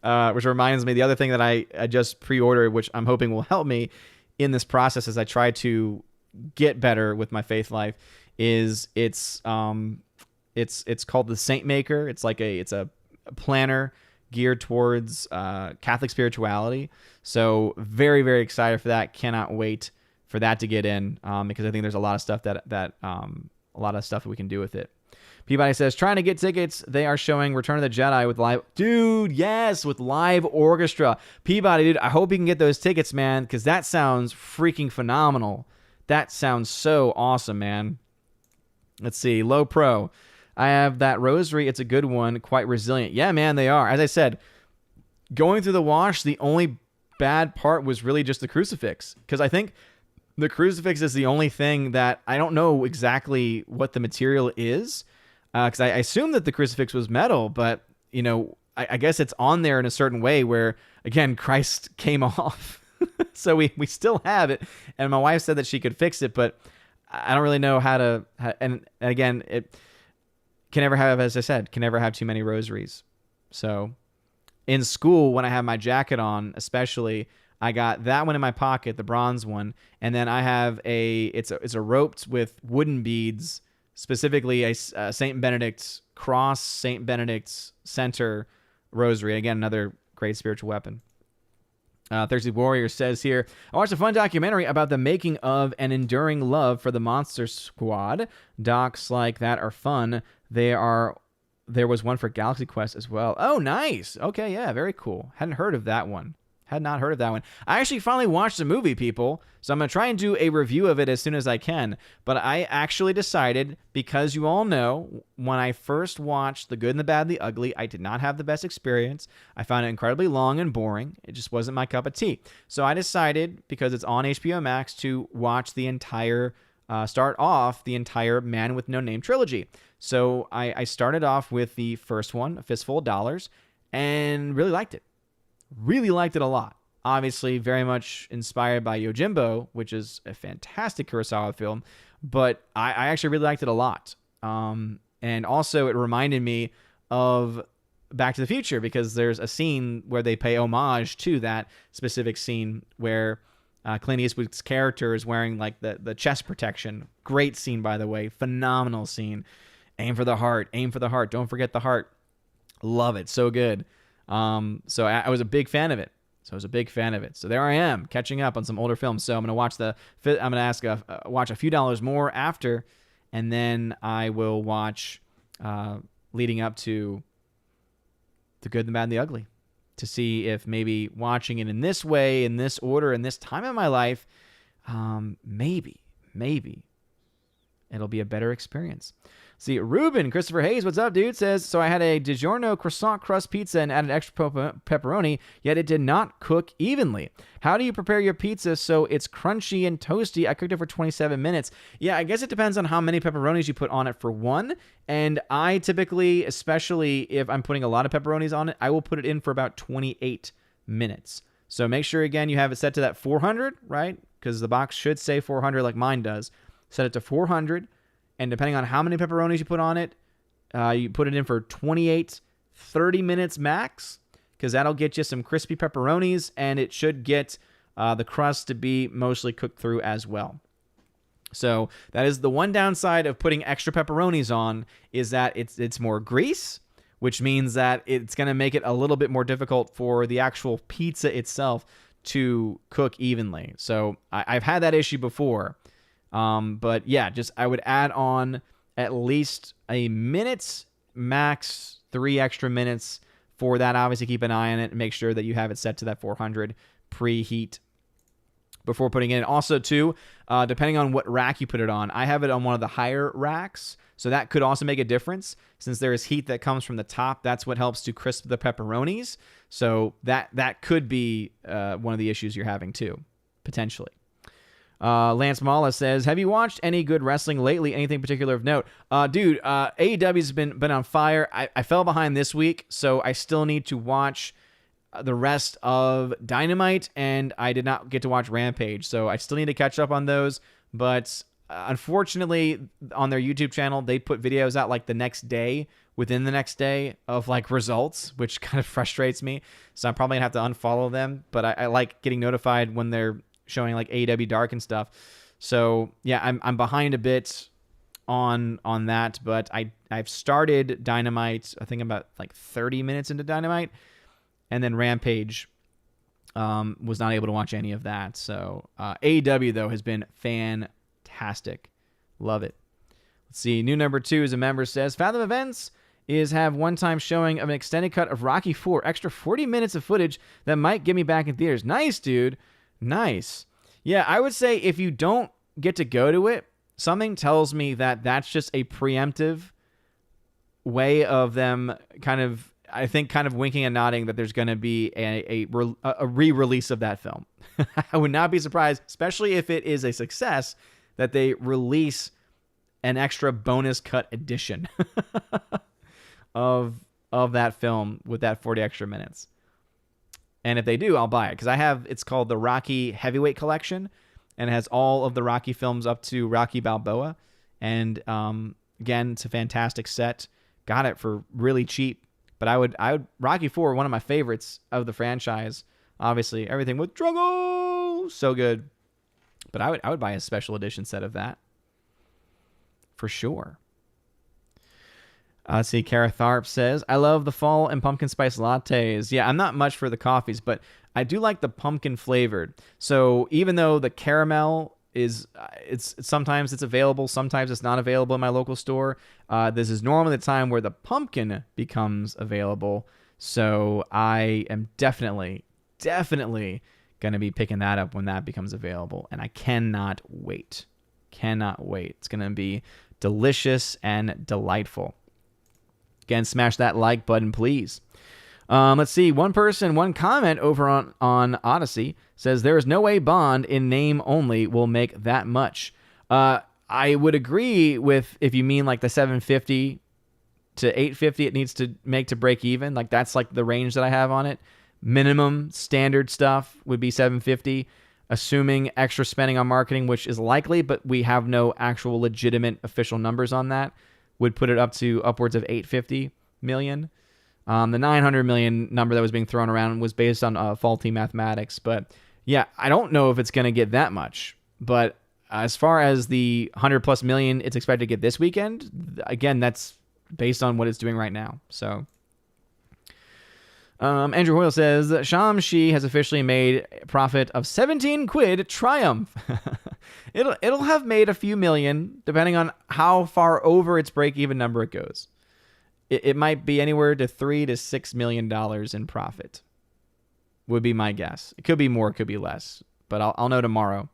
Which reminds me, the other thing that I just pre-ordered, which I'm hoping will help me in this process as I try to get better with my faith life, is it's called the Saint Maker. It's a planner geared towards Catholic spirituality. So very, very excited for that. Cannot wait for that to get in, because I think there's a lot of stuff that we can do with it. Peabody says, trying to get tickets. They are showing Return of the Jedi with live... Dude, yes, with live orchestra. Peabody, dude, I hope you can get those tickets, man, because that sounds freaking phenomenal. That sounds so awesome, man. Let's see. Low Pro. I have that rosary. It's a good one. Quite resilient. Yeah, man, they are. As I said, going through the wash, the only bad part was really just the crucifix, because I think the crucifix is the only thing that I don't know exactly what the material is, because I assume that the crucifix was metal, but I guess it's on there in a certain way where, again, Christ came off. So we still have it, and my wife said that she could fix it, but I don't really know how to. And again, it can never have, as I said, can never have too many rosaries. So in school, when I have my jacket on, especially, I got that one in my pocket, the bronze one, and then I have it's a roped with wooden beads, specifically a Saint Benedict's cross, Saint Benedict's center rosary. Again, another great spiritual weapon. Thursday Warrior says here, I watched a fun documentary about the making of and enduring love for the Monster Squad. Docs like that are fun. There was one for Galaxy Quest as well. Oh, nice. Okay, yeah, very cool. Hadn't heard of that one. Had not heard of that one. I actually finally watched the movie, people, so I'm going to try and do a review of it as soon as I can. But I actually decided, because you all know, when I first watched The Good and the Bad and the Ugly, I did not have the best experience. I found it incredibly long and boring. It just wasn't my cup of tea. So I decided, because it's on HBO Max, to watch the entire, start off the entire Man with No Name trilogy. So I started off with the first one, A Fistful of Dollars, and really liked it. Really liked it a lot. Obviously, very much inspired by Yojimbo, which is a fantastic Kurosawa film, but I actually really liked it a lot. And also, it reminded me of Back to the Future, because there's a scene where they pay homage to that specific scene where Clint Eastwood's character is wearing like the chest protection. Great scene, by the way. Phenomenal scene. Aim for the heart. Aim for the heart. Don't forget the heart. Love it. So good. So I was a big fan of it. So there I am, catching up on some older films. So I'm gonna watch watch a few dollars more after, and then I will watch leading up to The Good, the Bad, and the Ugly, to see if maybe watching it in this way, in this order, in this time in my life, maybe it'll be a better experience. See, Ruben, Christopher Hayes, what's up, dude? Says, so I had a DiGiorno croissant crust pizza and added extra pepperoni, yet it did not cook evenly. How do you prepare your pizza so it's crunchy and toasty? I cooked it for 27 minutes. Yeah, I guess it depends on how many pepperonis you put on it, for one. And I typically, especially if I'm putting a lot of pepperonis on it, I will put it in for about 28 minutes. So make sure, again, you have it set to that 400, right? Because the box should say 400 like mine does. Set it to 400. And depending on how many pepperonis you put on it, you put it in for 28, 30 minutes max, because that'll get you some crispy pepperonis, and it should get the crust to be mostly cooked through as well. So that is the one downside of putting extra pepperonis on, is that it's more grease, which means that it's going to make it a little bit more difficult for the actual pizza itself to cook evenly. So I've had that issue before. But yeah, I would add on at least a minute, max 3 extra minutes for that. Obviously, keep an eye on it and make sure that you have it set to that 400 preheat before putting it in. Also, too, depending on what rack you put it on, I have it on one of the higher racks, so that could also make a difference. Since there is heat that comes from the top, that's what helps to crisp the pepperonis. So that could be one of the issues you're having too, potentially. Lance Mala says, have you watched any good wrestling lately? Anything particular of note? Dude, AEW's been on fire. I fell behind this week, so I still need to watch the rest of Dynamite, and I did not get to watch Rampage, so I still need to catch up on those. But unfortunately, on their YouTube channel, they put videos out like the next day, within the next day, of like results, which kind of frustrates me. So I'm probably gonna have to unfollow them. But I like getting notified when they're showing like AEW Dark and stuff. So yeah, I'm behind a bit on that, but I've started Dynamite. I think about like 30 minutes into Dynamite, and then Rampage was not able to watch any of that. So AEW though has been fantastic. Love it. Let's see. New number 2 is a member says, Fathom Events have one-time showing of an extended cut of Rocky 4, extra 40 minutes of footage that might get me back in theaters. Nice, dude. Nice. Yeah, I would say if you don't get to go to it, something tells me that that's just a preemptive way of them kind of winking and nodding that there's going to be a re-release of that film. I would not be surprised, especially if it is a success, that they release an extra bonus cut edition of that film with that 40 extra minutes. And if they do, I'll buy it, because it's called the Rocky Heavyweight Collection, and it has all of the Rocky films up to Rocky Balboa. And again, it's a fantastic set. Got it for really cheap. But I would Rocky 4, one of my favorites of the franchise. Obviously, everything with Drago, so good. But I would buy a special edition set of that for sure. Let's see, Kara Tharp says, I love the fall and pumpkin spice lattes. Yeah, I'm not much for the coffees, but I do like the pumpkin flavored. So even though the caramel is, sometimes it's available, sometimes it's not available in my local store, this is normally the time where the pumpkin becomes available. So I am definitely definitely going to be picking that up when that becomes available. And I cannot wait. Cannot wait. It's going to be delicious and delightful. Again, smash that like button, please. Let's see. One comment over on Odyssey says, there is no way Bond in name only will make that much. I would agree with, if you mean like the 750 to 850 it needs to make to break even. Like that's like the range that I have on it. Minimum standard stuff would be 750, assuming extra spending on marketing, which is likely, but we have no actual legitimate official numbers on that, would put it up to upwards of 850 million. The 900 million number that was being thrown around was based on faulty mathematics. But yeah, I don't know if it's going to get that much. But as far as the 100 plus million it's expected to get this weekend, again, that's based on what it's doing right now. So Andrew Hoyle says, Shang-Chi has officially made a profit of 17 quid triumph. It'll have made a few million, depending on how far over its break-even number it goes. It might be anywhere to $3 to $6 million in profit, would be my guess. It could be more, it could be less, but I'll know tomorrow.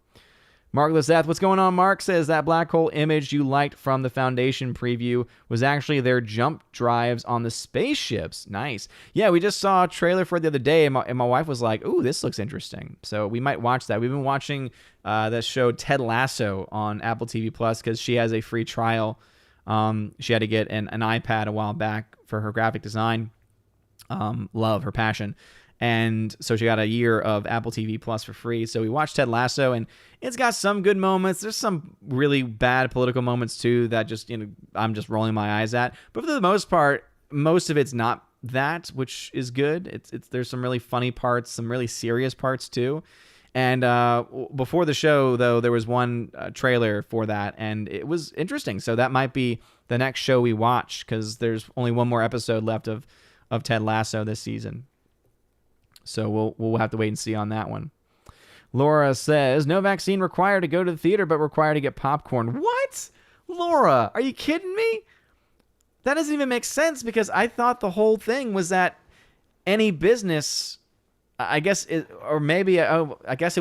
Mark Lizeth, what's going on? Mark says that black hole image you liked from the Foundation preview was actually their jump drives on the spaceships. Nice. Yeah, we just saw a trailer for it the other day, and my wife was like, ooh, this looks interesting. So we might watch that. We've been watching the show Ted Lasso on Apple TV Plus because she has a free trial. She had to get an iPad a while back for her graphic design. Love, her passion. And so she got a year of Apple TV Plus for free. So we watched Ted Lasso, and it's got some good moments. There's some really bad political moments too that just, I'm just rolling my eyes at. But for the most part, most of it's not that, which is good. There's some really funny parts, some really serious parts too. And before the show, though, there was one trailer for that, and it was interesting. So that might be the next show we watch, because there's only one more episode left of Ted Lasso this season. So we'll have to wait and see on that one. Laura says, no vaccine required to go to the theater, but required to get popcorn. What? Laura, are you kidding me? That doesn't even make sense, because I thought the whole thing was that any business, I guess it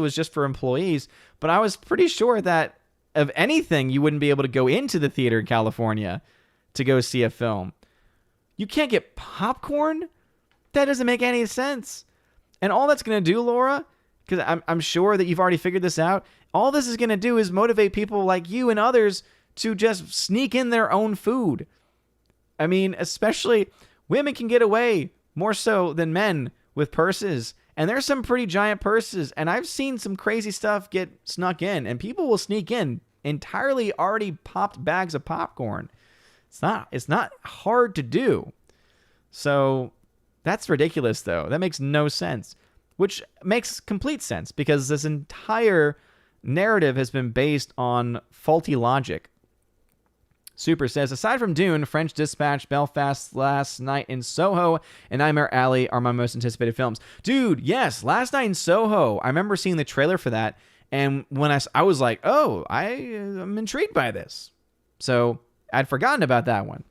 was just for employees, but I was pretty sure that of anything, you wouldn't be able to go into the theater in California to go see a film. You can't get popcorn? That doesn't make any sense. And all that's going to do, Laura, because I'm sure that you've already figured this out, all this is going to do is motivate people like you and others to just sneak in their own food. I mean, especially women can get away more so than men with purses. And there's some pretty giant purses. And I've seen some crazy stuff get snuck in. And people will sneak in entirely already popped bags of popcorn. It's not hard to do. So that's ridiculous, though. That makes no sense, which makes complete sense because this entire narrative has been based on faulty logic. Super says, aside from Dune, French Dispatch, Belfast, Last Night in Soho, and Nightmare Alley are my most anticipated films. Dude, yes, Last Night in Soho. I remember seeing the trailer for that, and when I was like, oh, I'm intrigued by this. So I'd forgotten about that one.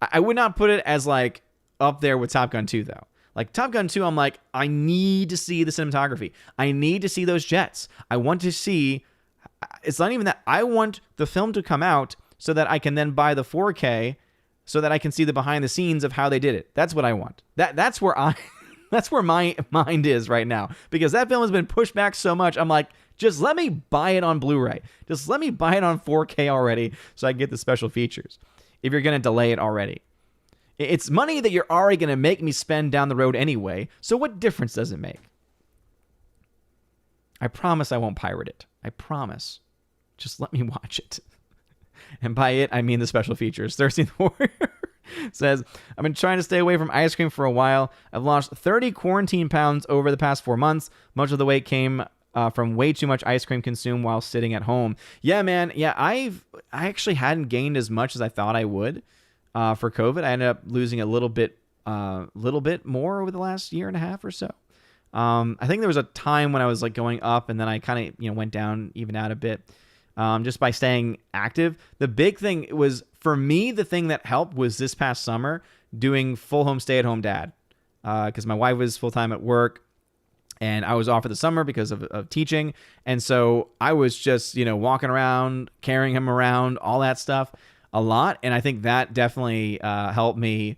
I would not put it as like up there with Top Gun 2, though. Like Top Gun 2, I'm like, I need to see the cinematography. I need to see those jets. I want to see, it's not even that, I want the film to come out so that I can then buy the 4K so that I can see the behind the scenes of how they did it. That's what I want. That's where that's where my mind is right now, because that film has been pushed back so much. I'm like, just let me buy it on Blu-ray. Just let me buy it on 4K already so I can get the special features. If you're going to delay it already. It's money that you're already going to make me spend down the road anyway, so what difference does it make? I promise I won't pirate it. I promise. Just let me watch it. And by it, I mean the special features. 13th Warrior says, I've been trying to stay away from ice cream for a while. I've lost 30 quarantine pounds over the past 4 months. Much of the weight came from way too much ice cream consumed while sitting at home. Yeah, man. Yeah, I actually hadn't gained as much as I thought I would. For COVID, I ended up losing a little bit more over the last year and a half or so. I think there was a time when I was like going up, and then I kind of went down, even out a bit, just by staying active. The big thing was for me, the thing that helped was this past summer doing full home stay-at-home dad, because my wife was full time at work. and I was off for the summer because of teaching. And so I was just, walking around, carrying him around, all that stuff a lot. And I think that definitely helped me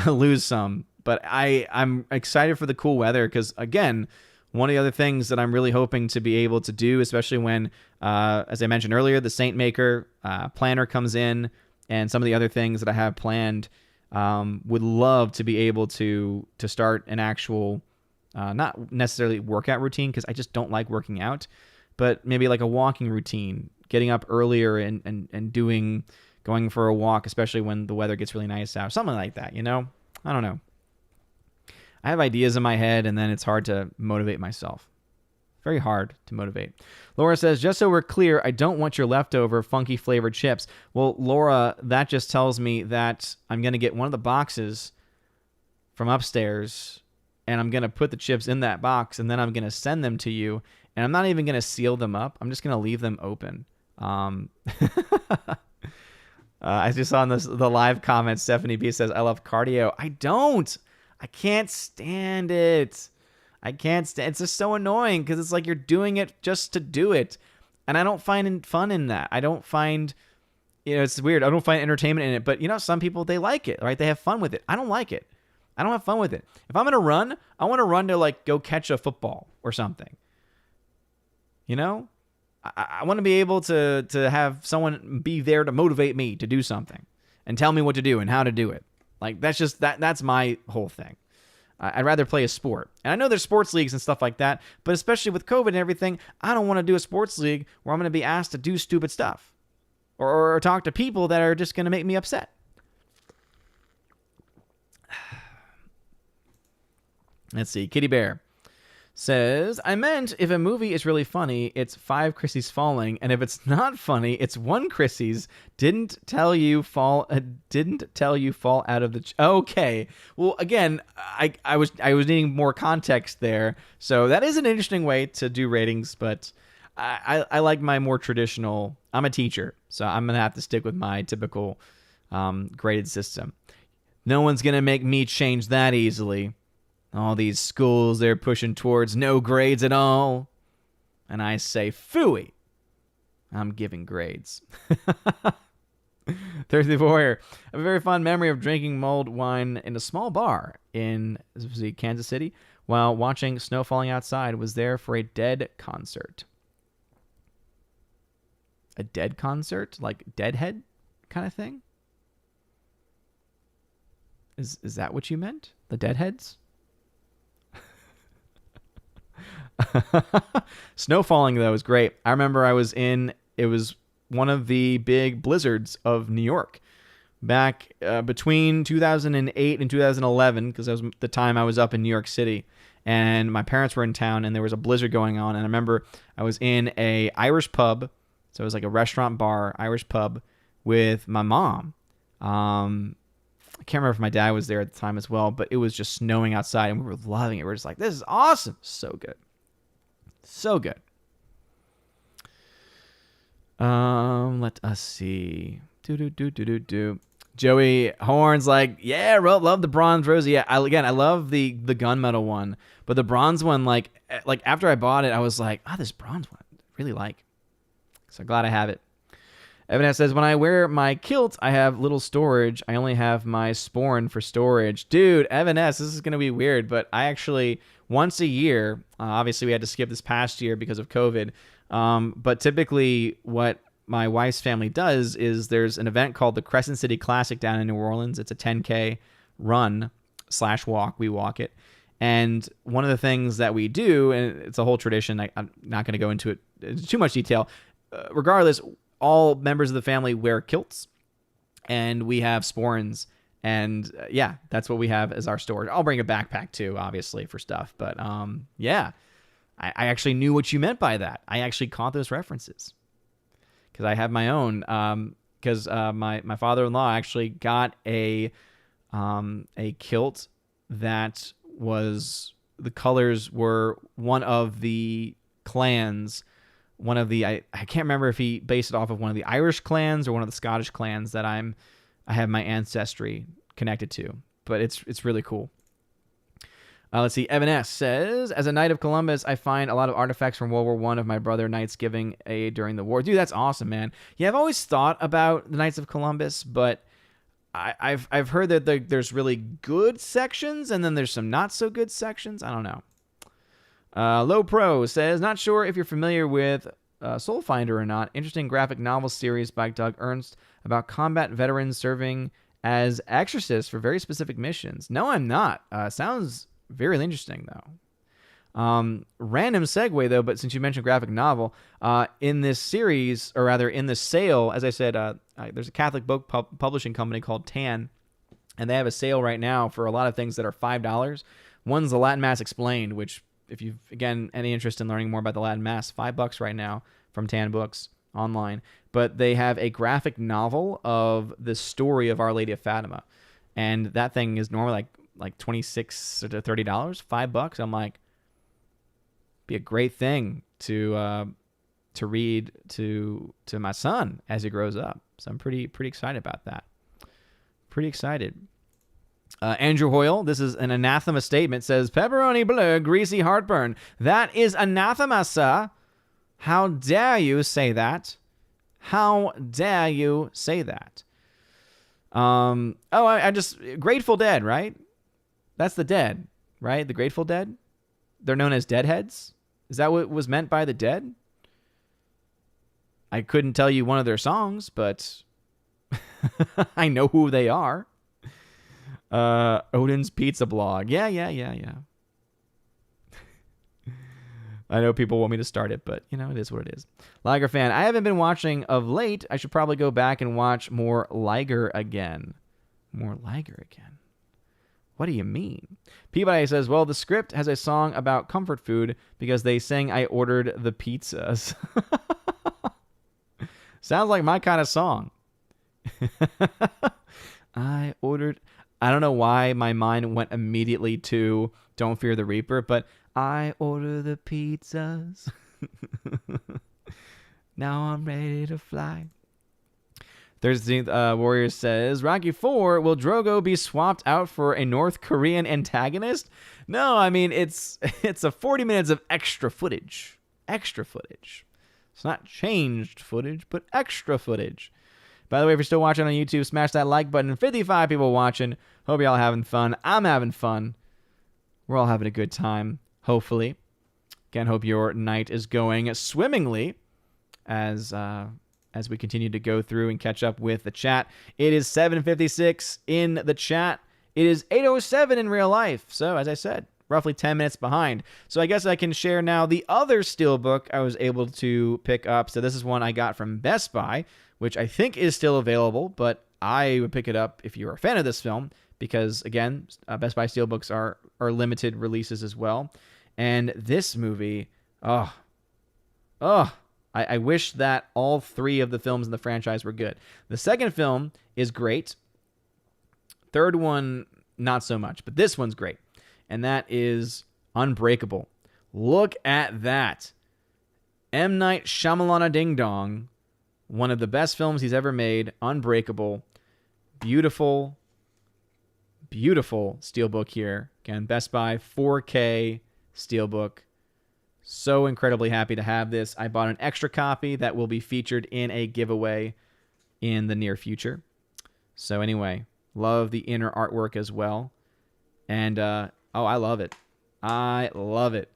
lose some. But I'm excited for the cool weather because, again, one of the other things that I'm really hoping to be able to do, especially when, as I mentioned earlier, the Saint Maker planner comes in and some of the other things that I have planned, would love to be able to start an actual, not necessarily workout routine because I just don't like working out, but maybe like a walking routine, getting up earlier and going for a walk, especially when the weather gets really nice out, something like that, I don't know. I have ideas in my head, and then it's hard to motivate myself. Very hard to motivate. Laura says, just so we're clear, I don't want your leftover funky flavored chips. Well, Laura, that just tells me that I'm going to get one of the boxes from upstairs, and I'm going to put the chips in that box, and then I'm going to send them to you, and I'm not even going to seal them up. I'm just going to leave them open. I just saw in the live comments, Stephanie B says, I love cardio. I don't. I can't stand it. It's just so annoying because it's like you're doing it just to do it. And I don't find fun in that. I don't find, it's weird. I don't find entertainment in it. But, some people, they like it, right? They have fun with it. I don't like it. I don't have fun with it. If I'm going to run, I want to run to like go catch a football or something. I want to be able to have someone be there to motivate me to do something and tell me what to do and how to do it. Like, that's my whole thing. I'd rather play a sport. And I know there's sports leagues and stuff like that, but especially with COVID and everything, I don't want to do a sports league where I'm going to be asked to do stupid stuff or talk to people that are just going to make me upset. Let's see. Kitty Bear says, I meant if a movie is really funny, it's 5 Chrissies falling, and if it's not funny, it's 1 Chrissies didn't tell you fall out of the okay. Well, again, I was needing more context there. So that is an interesting way to do ratings, but I like my more traditional. I'm a teacher, so I'm going to have to stick with my typical graded system. No one's going to make me change that easily. All these schools, they're pushing towards no grades at all. And I say, phooey. I'm giving grades. Thirsty Warrior. I have a very fond memory of drinking mulled wine in a small bar in Kansas City while watching snow falling outside. Was there for a Dead concert. A Dead concert? Like Deadhead kind of thing? Is that what you meant? The Deadheads? Snow falling, though, is great. I remember it was one of the big blizzards of New York back between 2008 and 2011, because that was the time I was up in New York City, and my parents were in town, and there was a blizzard going on, and I remember I was in a Irish pub, so it was like a restaurant bar, Irish pub, with my mom. I can't remember if my dad was there at the time as well, but it was just snowing outside, and we were loving it. We were just like, this is awesome. So good. So good. Let us see. Joey Horn's like, yeah, love the bronze rosy. Yeah, I love the gunmetal one, but the bronze one, like after I bought it, I was like, this bronze one, I really like. So glad I have it. Evan S. says, when I wear my kilt, I have little storage. I only have my sporn for storage. Dude, Evan S., this is going to be weird, but I actually, once a year, obviously we had to skip this past year because of COVID, but typically what my wife's family does is there's an event called the Crescent City Classic down in New Orleans. It's a 10K run/walk. We walk it. And one of the things that we do, and it's a whole tradition, I'm not going to go into it in too much detail, regardless, all members of the family wear kilts, and we have sporns, and that's what we have as our storage. I'll bring a backpack too, obviously, for stuff, but I actually knew what you meant by that. I actually caught those references because I have my own. Because my father-in-law actually got a kilt that was, the colors were one of the clans. One of the, I can't remember if he based it off of one of the Irish clans or one of the Scottish clans that I have my ancestry connected to, but it's really cool. Let's see. Evan S. says, as a Knight of Columbus, I find a lot of artifacts from World War I of my brother Knights giving aid during the war. Dude, that's awesome, man. Yeah, I've always thought about the Knights of Columbus, but I've heard that there's really good sections, and then there's some not so good sections. I don't know. Low Pro says, not sure if you're familiar with Soul Finder or not. Interesting graphic novel series by Doug Ernst about combat veterans serving as exorcists for very specific missions. No, I'm not. Sounds very interesting, though. Random segue, though, but since you mentioned graphic novel, in this series, or rather in this sale, as I said, there's a Catholic book publishing company called TAN, and they have a sale right now for a lot of things that are $5. One's the Latin Mass Explained, which, if you've, again, any interest in learning more about the Latin Mass, $5 right now from TAN Books online. But they have a graphic novel of the story of Our Lady of Fatima, and that thing is normally like $26 to $30, $5. I'm like, be a great thing to read to my son as he grows up. So I'm pretty excited about that. Pretty excited. Andrew Hoyle, this is an anathema statement, says, pepperoni bleu, greasy heartburn. That is anathema, sir. How dare you say that? How dare you say that? I just, Grateful Dead, right? That's the Dead, right? The Grateful Dead? They're known as Deadheads? Is that what was meant by the Dead? I couldn't tell you one of their songs, but I know who they are. Odin's Pizza Blog. Yeah. I know people want me to start it, but, it is what it is. Liger fan, I haven't been watching of late. I should probably go back and watch more Liger again. More Liger again? What do you mean? Peabody says, well, the script has a song about comfort food because they sing I ordered the pizzas. Sounds like my kind of song. I don't know why my mind went immediately to Don't Fear the Reaper, but I order the pizzas. Now I'm ready to fly. 13th Warrior says, Rocky 4, will Drogo be swapped out for a North Korean antagonist? No, I mean, it's a 40 minutes of extra footage. Extra footage. It's not changed footage, but extra footage. By the way, if you're still watching on YouTube, smash that like button. 55 people watching. Hope y'all having fun. I'm having fun. We're all having a good time, hopefully. Again, hope your night is going swimmingly as we continue to go through and catch up with the chat. It is 7:56 in the chat. It is 8:07 in real life. So, as I said, roughly 10 minutes behind. So I guess I can share now the other Steelbook I was able to pick up. So this is one I got from Best Buy, which I think is still available, but I would pick it up if you're a fan of this film because, again, Best Buy Steelbooks are limited releases as well. And this movie, I wish that all three of the films in the franchise were good. The second film is great. Third one, not so much, but this one's great. And that is Unbreakable. Look at that. M. Night Shyamalan Ding Dong. One of the best films he's ever made. Unbreakable. Beautiful, beautiful Steelbook here. Again, Best Buy 4K Steelbook. So incredibly happy to have this. I bought an extra copy that will be featured in a giveaway in the near future. So anyway, love the inner artwork as well. And, I love it. I love it.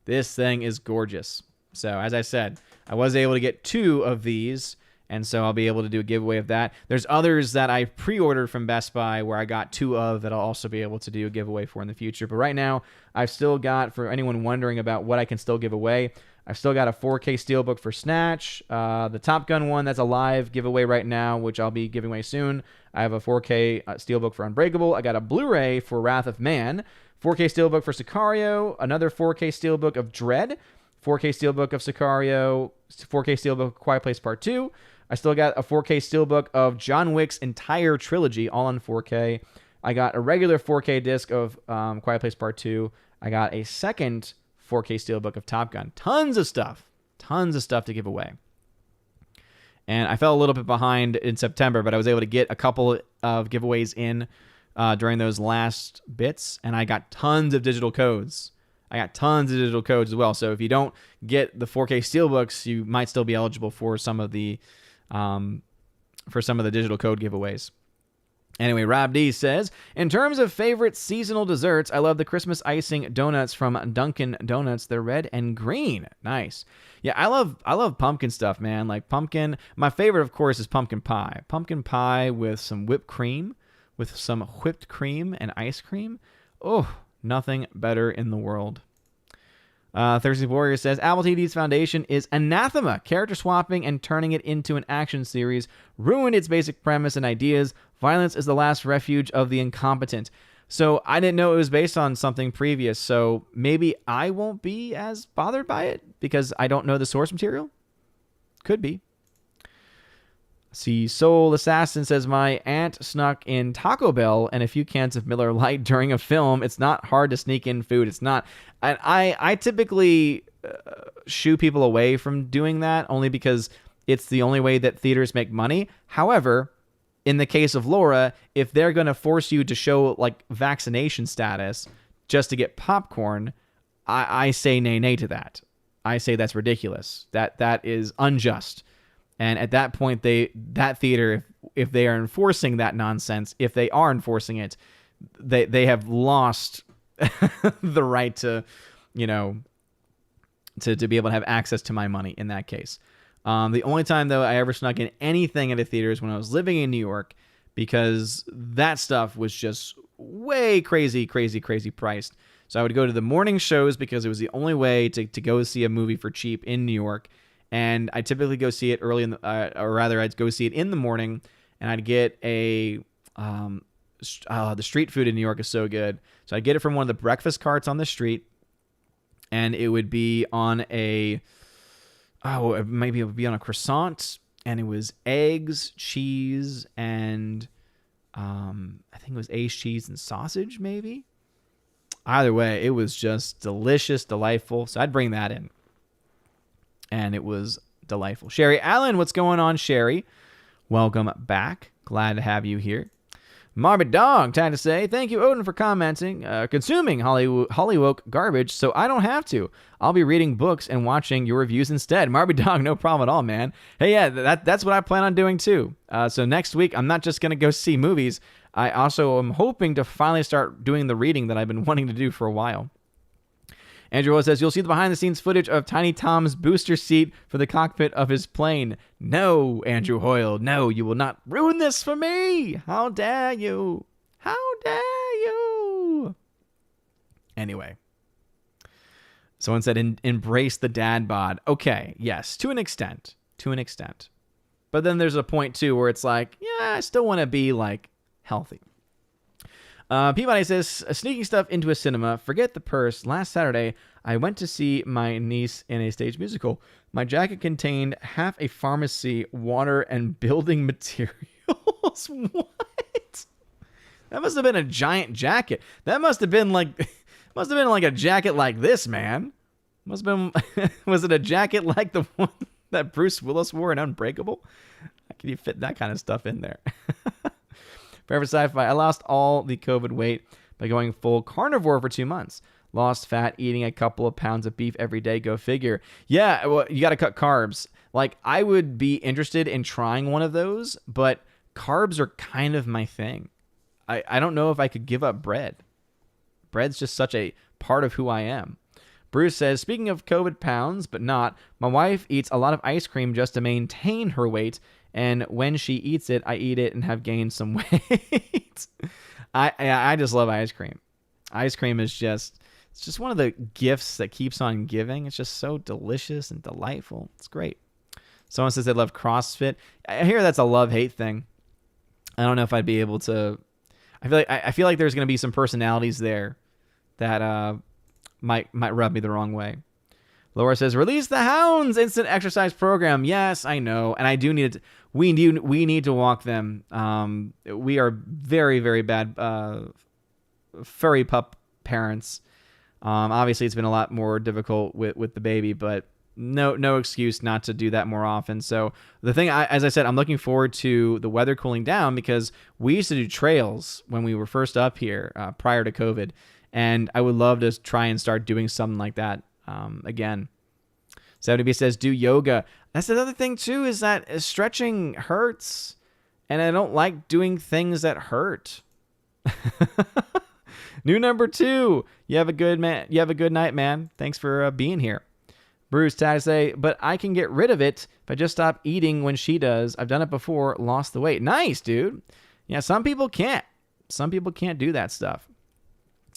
This thing is gorgeous. So as I said, I was able to get 2 of these, and so I'll be able to do a giveaway of that. There's others that I pre-ordered from Best Buy where I got 2 of that I'll also be able to do a giveaway for in the future. But right now, I've still got, for anyone wondering about what I can still give away, I've still got a 4K Steelbook for Snatch. The Top Gun one, that's a live giveaway right now, which I'll be giving away soon. I have a 4K Steelbook for Unbreakable. I got a Blu-ray for Wrath of Man. 4K Steelbook for Sicario. Another 4K Steelbook of Dread. 4K Steelbook of Sicario. 4K Steelbook of Quiet Place Part 2. I still got a 4K Steelbook of John Wick's entire trilogy, all on 4K. I got a regular 4K disc of Quiet Place Part 2. I got a second 4K Steelbook of Top Gun. Tons of stuff to give away. And I fell a little bit behind in September, but I was able to get a couple of giveaways in during those last bits, and I got tons of digital codes. As well. So if you don't get the 4K steelbooks, you might still be eligible for some of the digital code giveaways. Anyway, Rob D says, in terms of favorite seasonal desserts, I love the Christmas icing donuts from Dunkin' Donuts. They're red and green. Nice. Yeah, I love pumpkin stuff, man. Like pumpkin. My favorite, of course, is pumpkin pie. Pumpkin pie with some whipped cream, and ice cream. Oh, nothing better in the world. Thursday Warrior says, Apple TV's foundation is anathema. Character swapping and turning it into an action series ruined its basic premise and ideas. Violence is the last refuge of the incompetent. So I didn't know it was based on something previous, so maybe I won't be as bothered by it because I don't know the source material? Could be. See, Soul Assassin says, my aunt snuck in Taco Bell and a few cans of Miller Lite during a film. It's not hard to sneak in food. It's not. And I typically shoo people away from doing that only because it's the only way that theaters make money. However, in the case of Laura, if they're going to force you to show like vaccination status just to get popcorn, I say nay to that. I say that's ridiculous. That is unjust. And at that point, that theater, if they are enforcing that nonsense, if they are enforcing it, they have lost the right to, to be able to have access to my money in that case. The only time, though, I ever snuck in anything at a theater is when I was living in New York, because that stuff was just way crazy priced. So I would go to the morning shows because it was the only way to go see a movie for cheap in New York. And I typically go see it early I'd go see it in the morning, and I'd get the street food in New York is so good. So I'd get it from one of the breakfast carts on the street, and it would be on maybe it would be on a croissant, and it was eggs, cheese, and I think it was aged cheese and sausage, maybe. Either way, it was just delicious, delightful. So I'd bring that in. And it was delightful. Sherry Allen, what's going on, Sherry? Welcome back. Glad to have you here. Morbid Dog, time to say, thank you, Odin, for commenting. Consuming Hollywood garbage, so I don't have to. I'll be reading books and watching your reviews instead. Morbid Dog, no problem at all, man. Hey, yeah, that's what I plan on doing, too. So next week, I'm not just going to go see movies. I also am hoping to finally start doing the reading that I've been wanting to do for a while. Andrew Hoyle says, you'll see the behind-the-scenes footage of Tiny Tom's booster seat for the cockpit of his plane. No, Andrew Hoyle, no, you will not ruin this for me. How dare you? How dare you? Anyway. Someone said, embrace the dad bod. Okay, yes, to an extent. But then there's a point, too, where it's like, yeah, I still want to be, like, healthy. Peabody says, sneaking stuff into a cinema. Forget the purse. Last Saturday, I went to see my niece in a stage musical. My jacket contained half a pharmacy, water, and building materials. What? That must have been a giant jacket. That must have been like a jacket like this, man. Must have been. Was it a jacket like the one that Bruce Willis wore in Unbreakable? How can you fit that kind of stuff in there? Forever Sci-Fi, I lost all the COVID weight by going full carnivore for 2 months. Lost fat eating a couple of pounds of beef every day. Go figure. Yeah, well, you got to cut carbs. Like, I would be interested in trying one of those, but carbs are kind of my thing. I don't know if I could give up bread. Bread's just such a part of who I am. Bruce says, speaking of COVID pounds, but not, my wife eats a lot of ice cream just to maintain her weight. And when she eats it, I eat it and have gained some weight. I just love ice cream. Ice cream is it's just one of the gifts that keeps on giving. It's just so delicious and delightful. It's great. Someone says they love CrossFit. I hear that's a love-hate thing. I don't know if I'd be able to. I feel like there's going to be some personalities there that might rub me the wrong way. Laura says, release the hounds instant exercise program. Yes, I know. And I do need it. We need to walk them. We are very, very bad furry pup parents. Obviously, it's been a lot more difficult with the baby, but no excuse not to do that more often. So the thing, as I said, I'm looking forward to the weather cooling down, because we used to do trails when we were first up here prior to COVID, and I would love to try and start doing something like that again. 70B says, do yoga. That's another thing too, is that stretching hurts, and I don't like doing things that hurt. New number 2. You have a good night, man. Thanks for being here. Bruce Tag say, but I can get rid of it if I just stop eating when she does. I've done it before, lost the weight. Nice, dude. Yeah, some people can't. Some people can't do that stuff.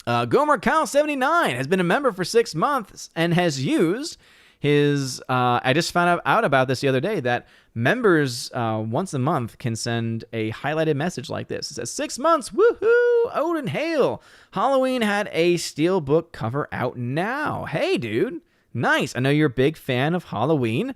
Gomer Kyle 79 has been a member for 6 months and has used his, I just found out about this the other day, that members once a month can send a highlighted message like this. It says, 6 months, woohoo, Odin Hail. Halloween had a steelbook cover out now. Hey, dude, nice. I know you're a big fan of Halloween,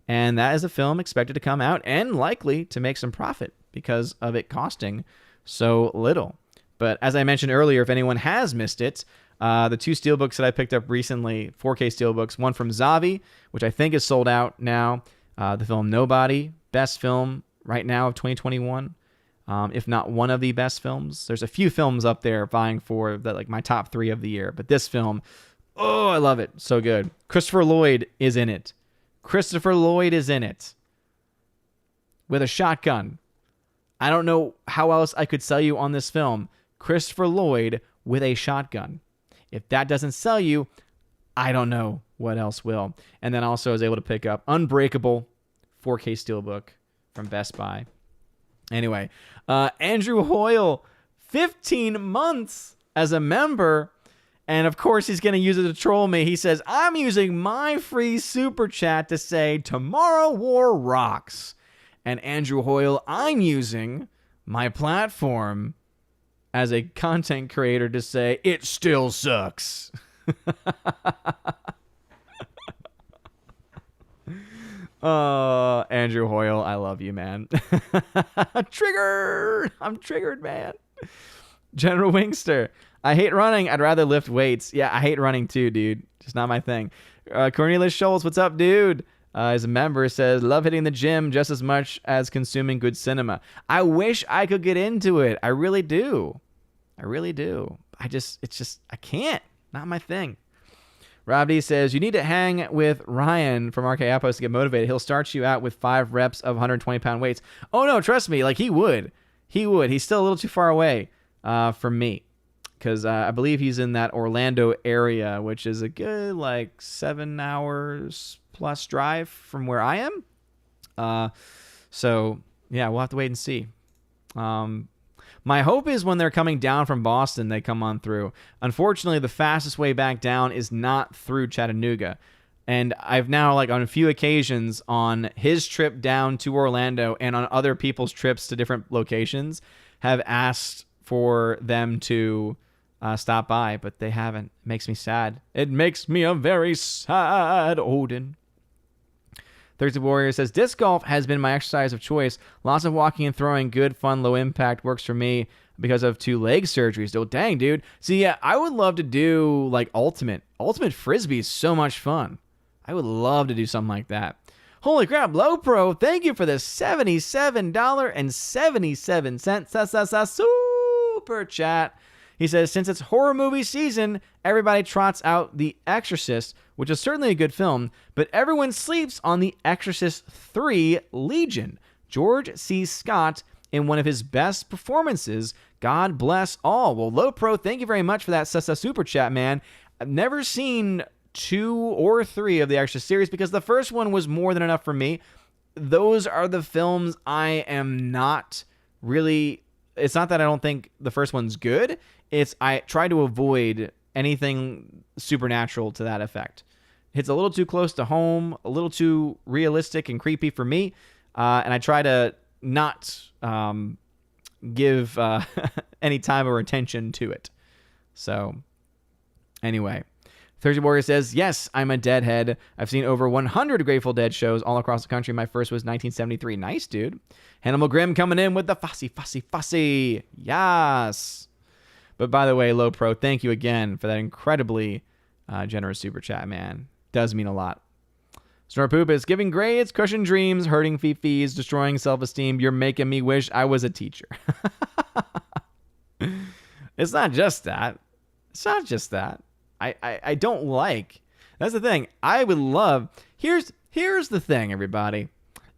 and that is a film expected to come out and likely to make some profit because of it costing so little. But as I mentioned earlier, if anyone has missed it, the 2 steelbooks that I picked up recently, 4K steelbooks, one from Zavi, which I think is sold out now, the film Nobody, best film right now of 2021, if not one of the best films. There's a few films up there vying for my top 3 of the year, but this film, oh, I love it. So good. Christopher Lloyd is in it. Christopher Lloyd is in it with a shotgun. I don't know how else I could sell you on this film. Christopher Lloyd with a shotgun. If that doesn't sell you, I don't know what else will. And then also I was able to pick up Unbreakable 4K Steelbook from Best Buy. Anyway, Andrew Hoyle, 15 months as a member. And of course, he's going to use it to troll me. He says, I'm using my free super chat to say, Tomorrow War rocks. And Andrew Hoyle, I'm using my platform as a content creator to say, it still sucks. Oh, Andrew Hoyle, I love you, man. Triggered! I'm triggered, man. General Wingster, I hate running. I'd rather lift weights. Yeah, I hate running too, dude. Just not my thing. Cornelius Schultz, what's up, dude? As a member, says, love hitting the gym just as much as consuming good cinema. I wish I could get into it. I really do. I really do. I can't. Not my thing. Rob D says, you need to hang with Ryan from RK Outpost to get motivated. He'll start you out with 5 reps of 120-pound weights. Oh, no, trust me. He would. He would. He's still a little too far away from me, because I believe he's in that Orlando area, which is a good, 7 hours plus drive from where I am. So, yeah, we'll have to wait and see. My hope is when they're coming down from Boston, they come on through. Unfortunately, the fastest way back down is not through Chattanooga. And I've now, on a few occasions on his trip down to Orlando and on other people's trips to different locations, have asked for them to stop by, but they haven't. It makes me sad. It makes me a very sad Odin. Thursday Warrior says, disc golf has been my exercise of choice. Lots of walking and throwing. Good, fun, low impact. Works for me because of 2 leg surgeries. Oh, dang, dude. See, yeah, I would love to do, ultimate. Ultimate Frisbee is so much fun. I would love to do something like that. Holy crap, Low Pro, thank you for the $77.77 super chat. He says, since it's horror movie season, everybody trots out The Exorcist, which is certainly a good film, but everyone sleeps on The Exorcist 3 Legion. George C. Scott in one of his best performances. God bless all. Well, Low Pro, thank you very much for that super chat, man. I've never seen 2 or 3 of the Exorcist series because the first one was more than enough for me. Those are the films I am not really... It's not that I don't think the first one's good. It's I try to avoid anything supernatural to that effect. It's a little too close to home, a little too realistic and creepy for me, and I try to not give any time or attention to it. So, anyway, Thursday Warrior says, yes, I'm a Deadhead. I've seen over 100 Grateful Dead shows all across the country. My first was 1973. Nice, dude. Hannibal Grimm coming in with the fussy. Yes. But by the way, Low Pro, thank you again for that incredibly generous super chat, man. Does mean a lot. Snort Poop is giving grades, crushing dreams, hurting fifis, destroying self-esteem. You're making me wish I was a teacher. It's not just that. It's not just that. I don't like. That's the thing. I would love. Here's the thing, everybody.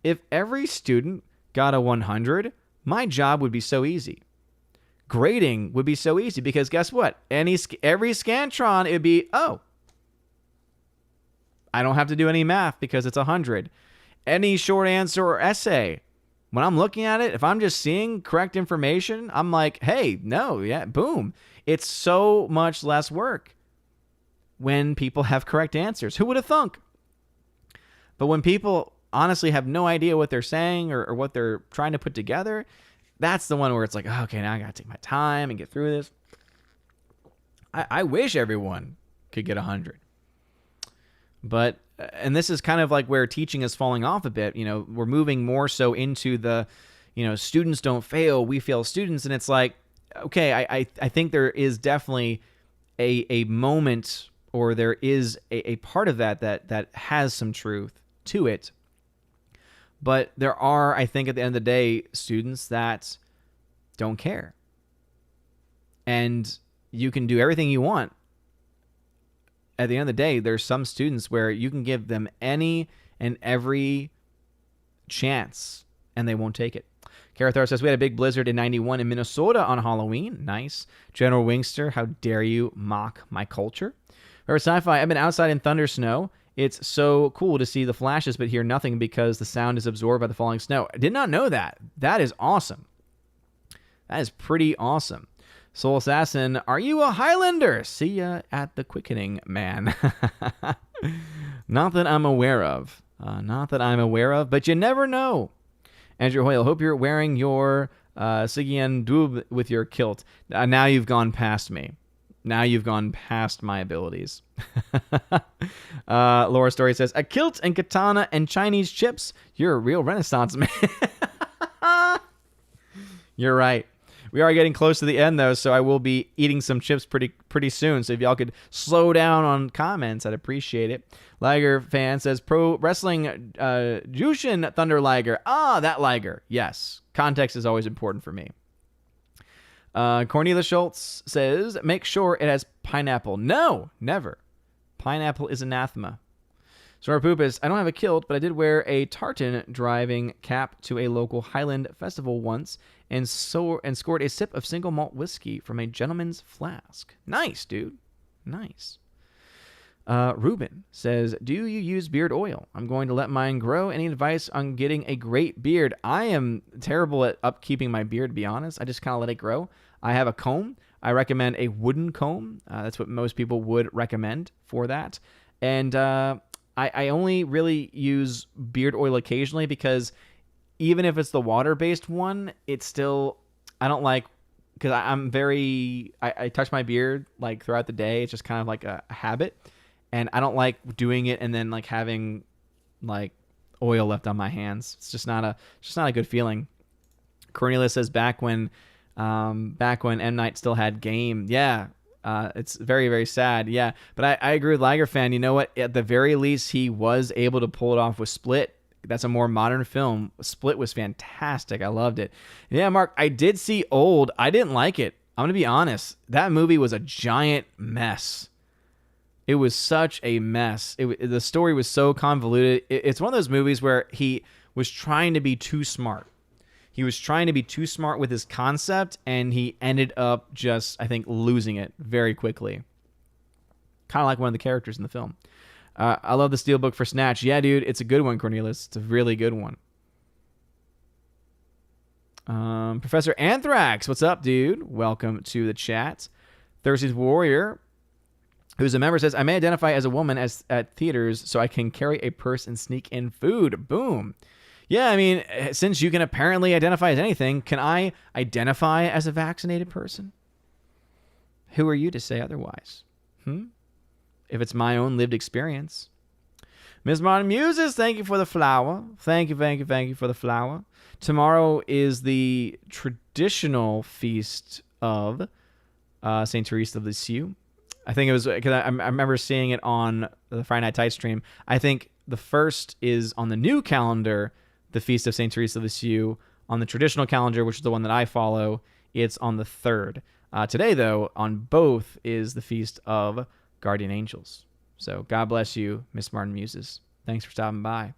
If every student got a 100, my job would be so easy. Grading would be so easy because guess what? Every Scantron, it'd be, oh, I don't have to do any math because it's 100. Any short answer or essay, when I'm looking at it, if I'm just seeing correct information, I'm like, hey, no, yeah, boom. It's so much less work when people have correct answers. Who would have thunk? But when people honestly have no idea what they're saying or what they're trying to put together, that's the one where it's like, oh, okay, now I got to take my time and get through this. I wish everyone could get 100. But, and this is kind of like where teaching is falling off a bit. You know, we're moving more so into the, students don't fail, we fail students. And it's like, okay, I think there is definitely a moment, or there is a part of that has some truth to it. But there are, I think at the end of the day, students that don't care. And you can do everything you want. At the end of the day, there's some students where you can give them any and every chance and they won't take it. Carathar says, we had a big blizzard in 91 in Minnesota on Halloween. Nice. General Wingster, how dare you mock my culture? Or Sci-Fi, I've been outside in thunder snow. It's so cool to see the flashes but hear nothing because the sound is absorbed by the falling snow. I did not know that. That is awesome. That is pretty awesome. Soul Assassin, are you a Highlander? See ya at the quickening, man. Not that I'm aware of. But you never know. Andrew Hoyle, hope you're wearing your Sigian Dub with your kilt. Now you've gone past me. Now you've gone past my abilities. Laura Story says, a kilt and katana and Chinese chips. You're a real Renaissance man. You're right. We are getting close to the end, though, so I will be eating some chips pretty soon. So if y'all could slow down on comments, I'd appreciate it. Liger fan says, pro wrestling Jushin Thunder Liger. Ah, that Liger. Yes. Context is always important for me. Cornelia Schultz says, make sure it has pineapple. No, never. Pineapple is anathema. Snort Poop is, I don't have a kilt, but I did wear a tartan driving cap to a local Highland festival once and scored a sip of single malt whiskey from a gentleman's flask. Nice, dude. Nice. Ruben says, do you use beard oil? I'm going to let mine grow. Any advice on getting a great beard? I am terrible at upkeeping my beard, to be honest. I just kind of let it grow. I have a comb. I recommend a wooden comb. That's what most people would recommend for that. And I only really use beard oil occasionally because even if it's the water-based one, it's still, I don't like, because I touch my beard like throughout the day. It's just kind of like a habit. And I don't like doing it and then like having like oil left on my hands. It's just not a good feeling. Cornelia says back when M. Night still had game. Yeah. It's very, very sad. Yeah. But I agree with Liger fan. You know what? At the very least, he was able to pull it off with Split. That's a more modern film. Split was fantastic. I loved it. Yeah, Mark, I did see Old. I didn't like it. I'm going to be honest. That movie was a giant mess. It was such a mess. The story was so convoluted. It's one of those movies where he was trying to be too smart. He was trying to be too smart with his concept, and he ended up just, I think, losing it very quickly. Kind of like one of the characters in the film. I love the Steelbook for Snatch. Yeah, dude, it's a good one, Cornelius. It's a really good one. Professor Anthrax, what's up, dude? Welcome to the chat. Thursday's Warrior, who's a member, says, I may identify as a woman at theaters so I can carry a purse and sneak in food. Boom. Yeah, I mean, since you can apparently identify as anything, can I identify as a vaccinated person? Who are you to say otherwise? If it's my own lived experience. Ms. Modern Muses, thank you for the flower. Thank you for the flower. Tomorrow is the traditional feast of St. Teresa of Lisieux. I think it was, because I remember seeing it on the Friday Night Tight stream. I think the first is on the new calendar, the Feast of St. Teresa of Lisieux. On the traditional calendar, which is the one that I follow, it's on the 3rd. Today, though, on both is the Feast of Guardian Angels. So God bless you, Miss Martin Muses. Thanks for stopping by.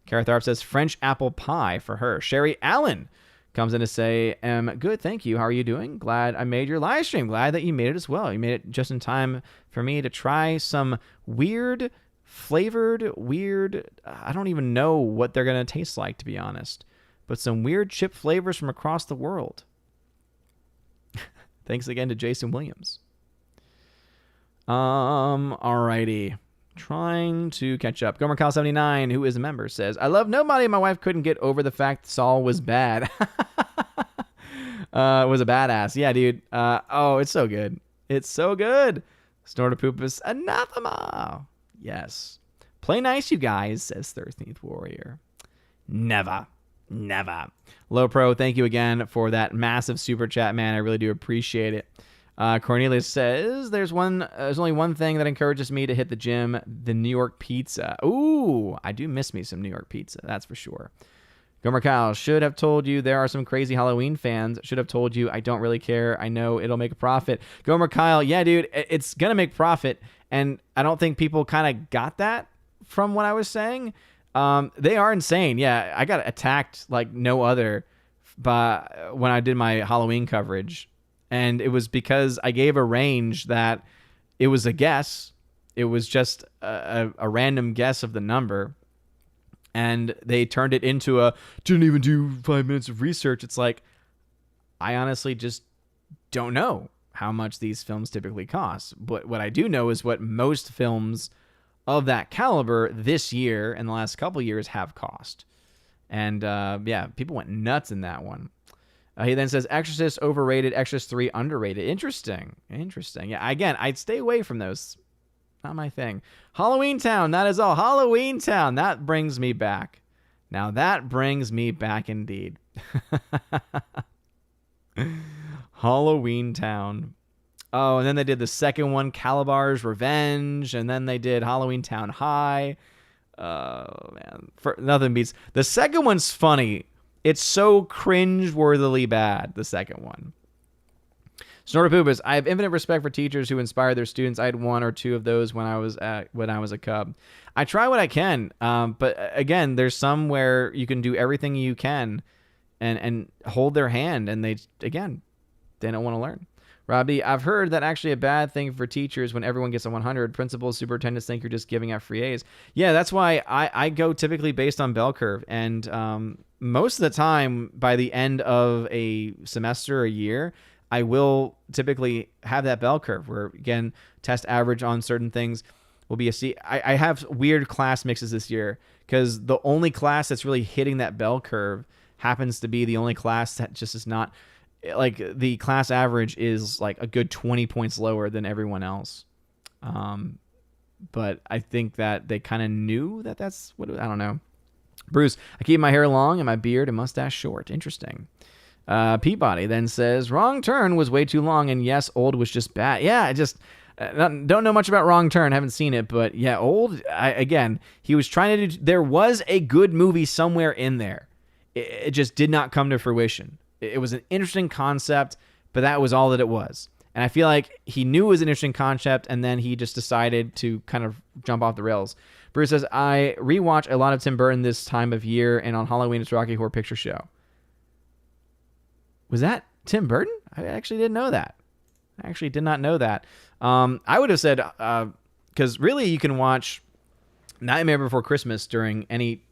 Kara Tharp says French apple pie for her. Sherry Allen comes in to say, good, thank you. How are you doing? Glad I made your live stream. Glad that you made it as well. You made it just in time for me to try some weird, flavored, I don't even know what they're going to taste like, to be honest, but some weird chip flavors from across the world. Thanks again to Jason Williams. Alrighty. Trying to catch up. Gomer Kyle 79, who is a member, says, I love Nobody. My wife couldn't get over the fact Saul was bad. Was a badass. Yeah, dude. It's so good. It's so good. Snortopoopus anathema. Yes. Play nice, you guys, says 13th Warrior. Never. Low Pro, thank you again for that massive super chat, man. I really do appreciate it. Cornelius says, there's only one thing that encourages me to hit the gym, the New York pizza. Ooh, I do miss me some New York pizza, that's for sure. Gomer Kyle, should have told you there are some crazy Halloween fans. Should have told you I don't really care. I know it'll make a profit. Gomer Kyle, yeah, dude, it's going to make profit. And I don't think people kind of got that from what I was saying. They are insane. Yeah, I got attacked like no other when I did my Halloween coverage. And it was because I gave a range that it was a guess. It was just a random guess of the number. And they turned it into didn't even do 5 minutes of research. It's like, I honestly just don't know how much these films typically cost. But what I do know is what most films of that caliber this year and the last couple years have cost. And people went nuts in that one. He then says, Exorcist overrated, Exorcist 3 underrated. Interesting. Yeah, again, I'd stay away from those. Not my thing. Halloween Town, that is all. Halloween Town, that brings me back. Now that brings me back indeed. Halloween Town. Oh, and then they did the second one, Calabar's Revenge, and then they did Halloween Town High. Oh, man. Nothing beats. The second one's funny. It's so cringe-worthily bad, the second one. Snortopoopus, I have infinite respect for teachers who inspire their students. I had one or two of those when I was a cub. I try what I can, but again, there's some where you can do everything you can and hold their hand, and they don't want to learn. Robbie, I've heard that actually a bad thing for teachers when everyone gets a 100. Principals, superintendents think you're just giving out free A's. Yeah, that's why I go typically based on bell curve. And most of the time, by the end of a semester or a year, I will typically have that bell curve where, again, test average on certain things will be a C. I have weird class mixes this year because the only class that's really hitting that bell curve happens to be the only class that just is not... Like the class average is like a good 20 points lower than everyone else. But I think that they kind of knew that that's what I don't know. Bruce, I keep my hair long and my beard and mustache short. Interesting. Peabody then says, Wrong Turn was way too long. And yes, Old was just bad. Yeah, I just don't know much about Wrong Turn. Haven't seen it. But yeah, Old, he was trying to do, there was a good movie somewhere in there. It just did not come to fruition. It was an interesting concept, but that was all that it was. And I feel like he knew it was an interesting concept, and then he just decided to kind of jump off the rails. Bruce says, I rewatch a lot of Tim Burton this time of year, and on Halloween it's Rocky Horror Picture Show. Was that Tim Burton? I actually didn't know that. I actually did not know that. I would have said, because really you can watch Nightmare Before Christmas during any,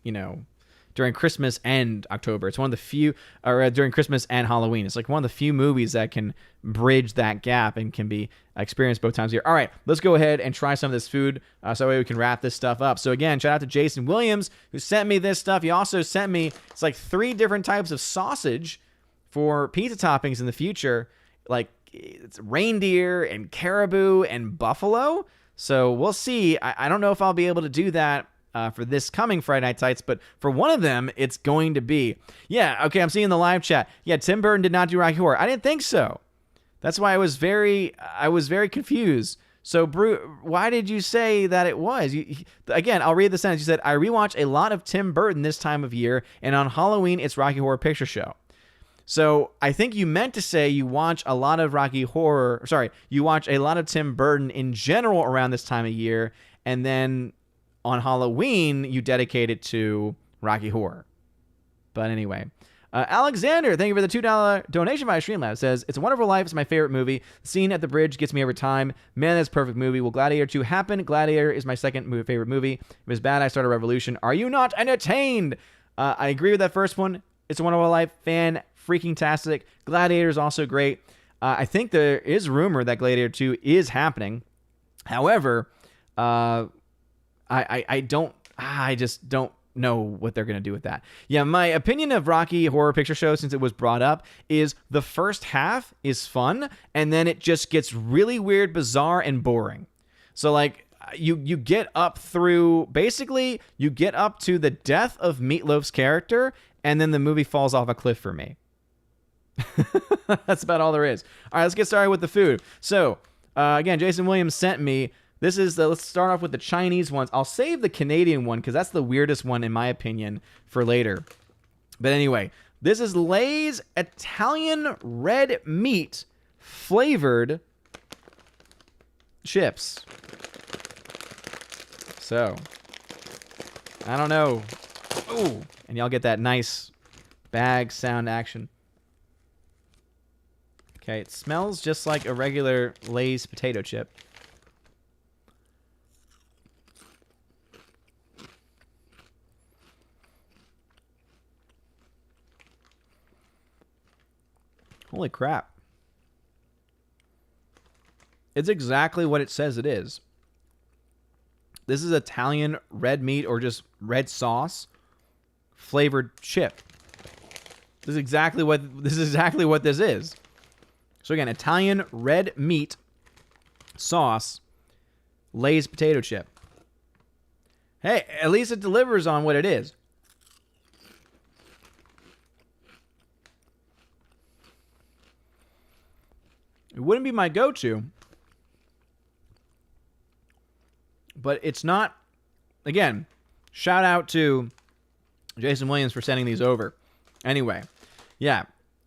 during Christmas and October. It's one of the few, or during Christmas and Halloween. It's like one of the few movies that can bridge that gap and can be experienced both times a year. All right, let's go ahead and try some of this food so that way we can wrap this stuff up. So again, shout out to Jason Williams who sent me this stuff. He also sent me, it's like 3 different types of sausage for pizza toppings in the future. Like it's reindeer and caribou and buffalo. So we'll see. I don't know if I'll be able to do that for this coming Friday Night Tights, but for one of them, it's going to be. Yeah, okay, I'm seeing the live chat. Yeah, Tim Burton did not do Rocky Horror. I didn't think so. That's why I was very confused. So, why did you say that it was? Again, I'll read the sentence. You said, I rewatch a lot of Tim Burton this time of year, and on Halloween, it's Rocky Horror Picture Show. So, I think you meant to say you watch a lot of you watch a lot of Tim Burton in general around this time of year, and then on Halloween, you dedicate it to Rocky Horror. But anyway. Alexander, thank you for the $2 donation via Streamlabs. Says, It's a Wonderful Life. It's my favorite movie. The scene at the bridge gets me every time. Man, that's a perfect movie. Will Gladiator 2 happen? Gladiator is my second favorite movie. If it's bad, I start a revolution. Are you not entertained? I agree with that first one. It's a Wonderful Life. Fan freaking tastic. Gladiator is also great. I think there is rumor that Gladiator 2 is happening. However, I just don't know what they're going to do with that. Yeah, my opinion of Rocky Horror Picture Show, since it was brought up, is the first half is fun, and then it just gets really weird, bizarre, and boring. So, like, you get up through, basically, you get up to the death of Meatloaf's character, and then the movie falls off a cliff for me. That's about all there is. All right, let's get started with the food. So, again, Jason Williams sent me. Let's start off with the Chinese ones. I'll save the Canadian one because that's the weirdest one in my opinion for later. But anyway, this is Lay's Italian red meat flavored chips. So, I don't know. Ooh, and y'all get that nice bag sound action. Okay, it smells just like a regular Lay's potato chip. Holy crap. It's exactly what it says it is. This is Italian red meat or just red sauce flavored chip. This is exactly what this is. So again, Italian red meat sauce Lay's potato chip. Hey, at least it delivers on what it is. It wouldn't be my go-to, but it's not. Again, shout out to Jason Williams for sending these over. Anyway, yeah,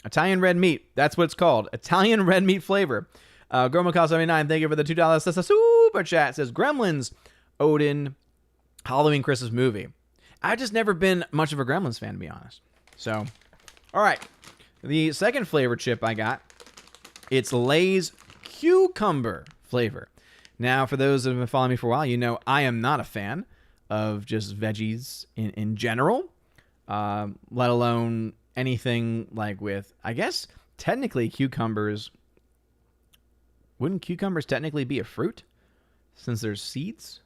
Italian red meat. That's what it's called. Italian red meat flavor. Gromacall79, thank you for the $2 super chat. Says Gremlins, Odin, Halloween Christmas movie. I've just never been much of a Gremlins fan, to be honest. So, all right. The second flavor chip I got. It's Lay's cucumber flavor. Now, for those that have been following me for a while, you know I am not a fan of just veggies in general, let alone anything like with, I guess, technically cucumbers. Wouldn't cucumbers technically be a fruit since there's seeds?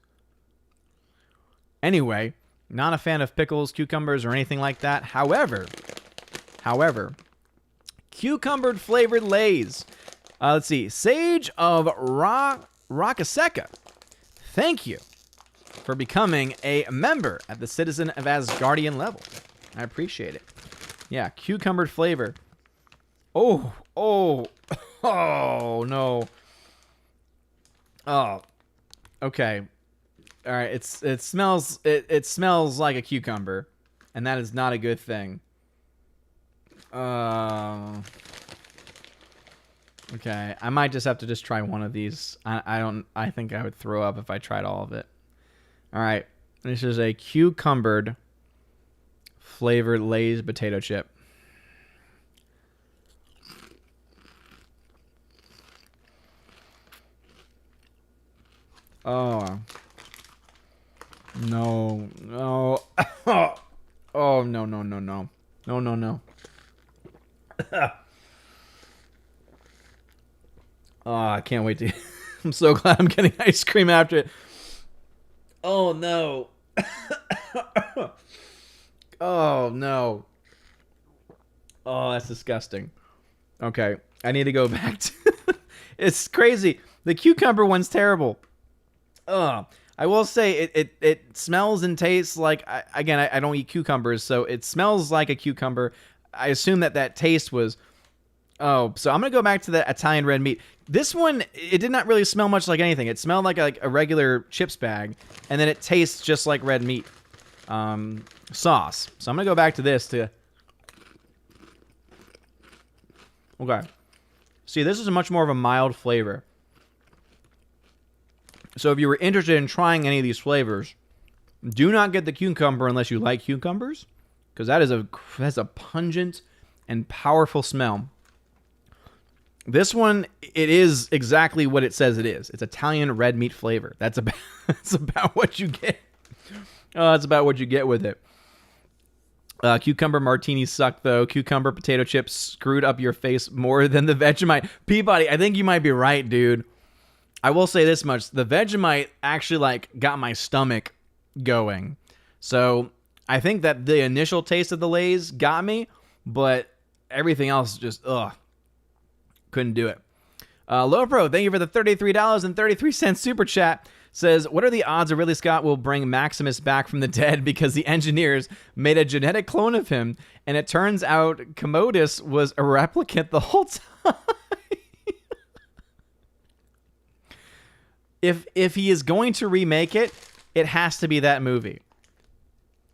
Anyway, not a fan of pickles, cucumbers, or anything like that. However, cucumbered flavored Lay's. Let's see. Sage of Rakaseca. Thank you for becoming a member at the Citizen of Asgardian level. I appreciate it. Yeah, cucumbered flavor. Oh, no. Oh, okay. All right. It smells like a cucumber, and that is not a good thing. Okay, I might just have to try one of these. I think I would throw up if I tried all of it. All right, this is a cucumbered flavored Lay's potato chip. Oh. No. Oh, no. No. Oh, I can't wait to... I'm so glad I'm getting ice cream after it. Oh, no. Oh, no. Oh, that's disgusting. Okay, I need to go back to... It's crazy. The cucumber one's terrible. Ugh. I will say it smells and tastes like... I don't eat cucumbers, so it smells like a cucumber. I assume that taste was Oh, so I'm going to go back to the Italian red meat. This one, it did not really smell much like anything. It smelled like a regular chips bag, and then it tastes just like red meat sauce. So I'm going to go back to this to... Okay. See, this is much more of a mild flavor. So if you were interested in trying any of these flavors, do not get the cucumber unless you like cucumbers, because that's a pungent and powerful smell. This one, it is exactly what it says it is. It's Italian red meat flavor. That's about what you get. That's about what you get with it. Cucumber martinis suck, though. Cucumber potato chips screwed up your face more than the Vegemite. Peabody, I think you might be right, dude. I will say this much. The Vegemite actually, got my stomach going. So, I think that the initial taste of the Lay's got me, but everything else just, couldn't do it. Lowpro, thank you for the $33.33 super chat. Says, what are the odds that Ridley Scott will bring Maximus back from the dead because the engineers made a genetic clone of him, and it turns out Commodus was a replicant the whole time? If he is going to remake it, it has to be that movie.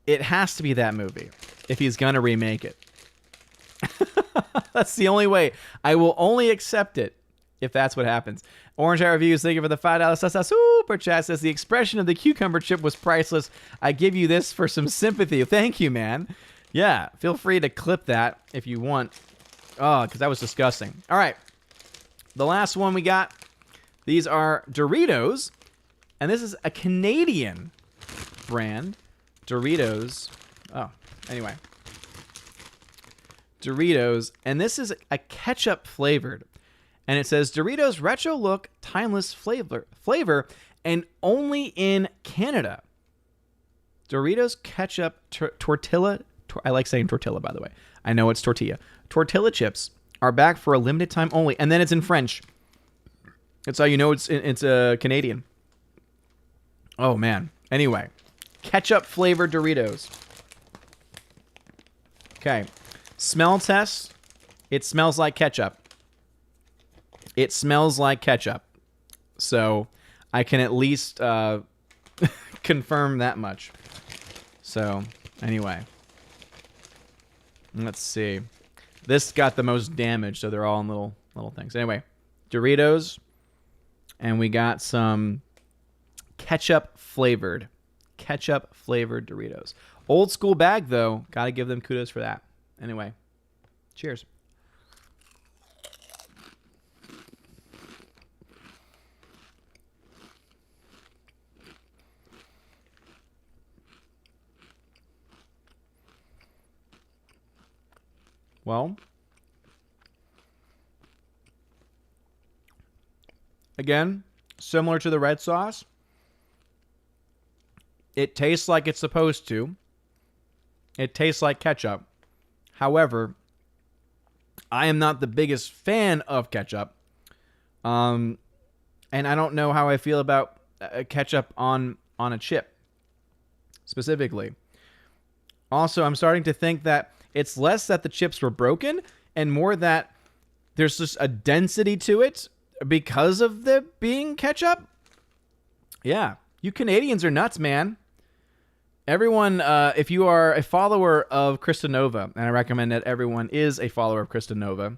It has to be that movie if he's going to remake it. That's the only way. I will only accept it if that's what happens. Orange Hat Reviews, thank you for the $5 super chat. Says, the expression of the cucumber chip was priceless. I give you this for some sympathy. Thank you, man. Yeah, feel free to clip that if you want. Oh, because that was disgusting. All right. The last one we got. These are Doritos. And this is a Canadian brand. Doritos. Oh, anyway. Doritos. And this is a ketchup flavored. And it says, Doritos retro look, timeless flavor, and only in Canada. Doritos ketchup tortilla. I like saying tortilla, by the way. I know it's tortilla. Tortilla chips are back for a limited time only. And then it's in French. That's how you know it's Canadian. Oh, man. Anyway. Ketchup flavored Doritos. Okay. Smell test. It smells like ketchup. It smells like ketchup. So I can at least confirm that much. So anyway. Let's see. This got the most damage, so they're all in little things. Anyway, Doritos. And we got some ketchup flavored Doritos. Old school bag, though. Got to give them kudos for that. Anyway, cheers. Well, again, similar to the red sauce. It tastes like it's supposed to. It tastes like ketchup. However, I am not the biggest fan of ketchup. And I don't know how I feel about ketchup on a chip, specifically. Also, I'm starting to think that it's less that the chips were broken and more that there's just a density to it because of the being ketchup. Yeah, you Canadians are nuts, man. Everyone, if you are a follower of Krista Nova, and I recommend that everyone is a follower of Krista Nova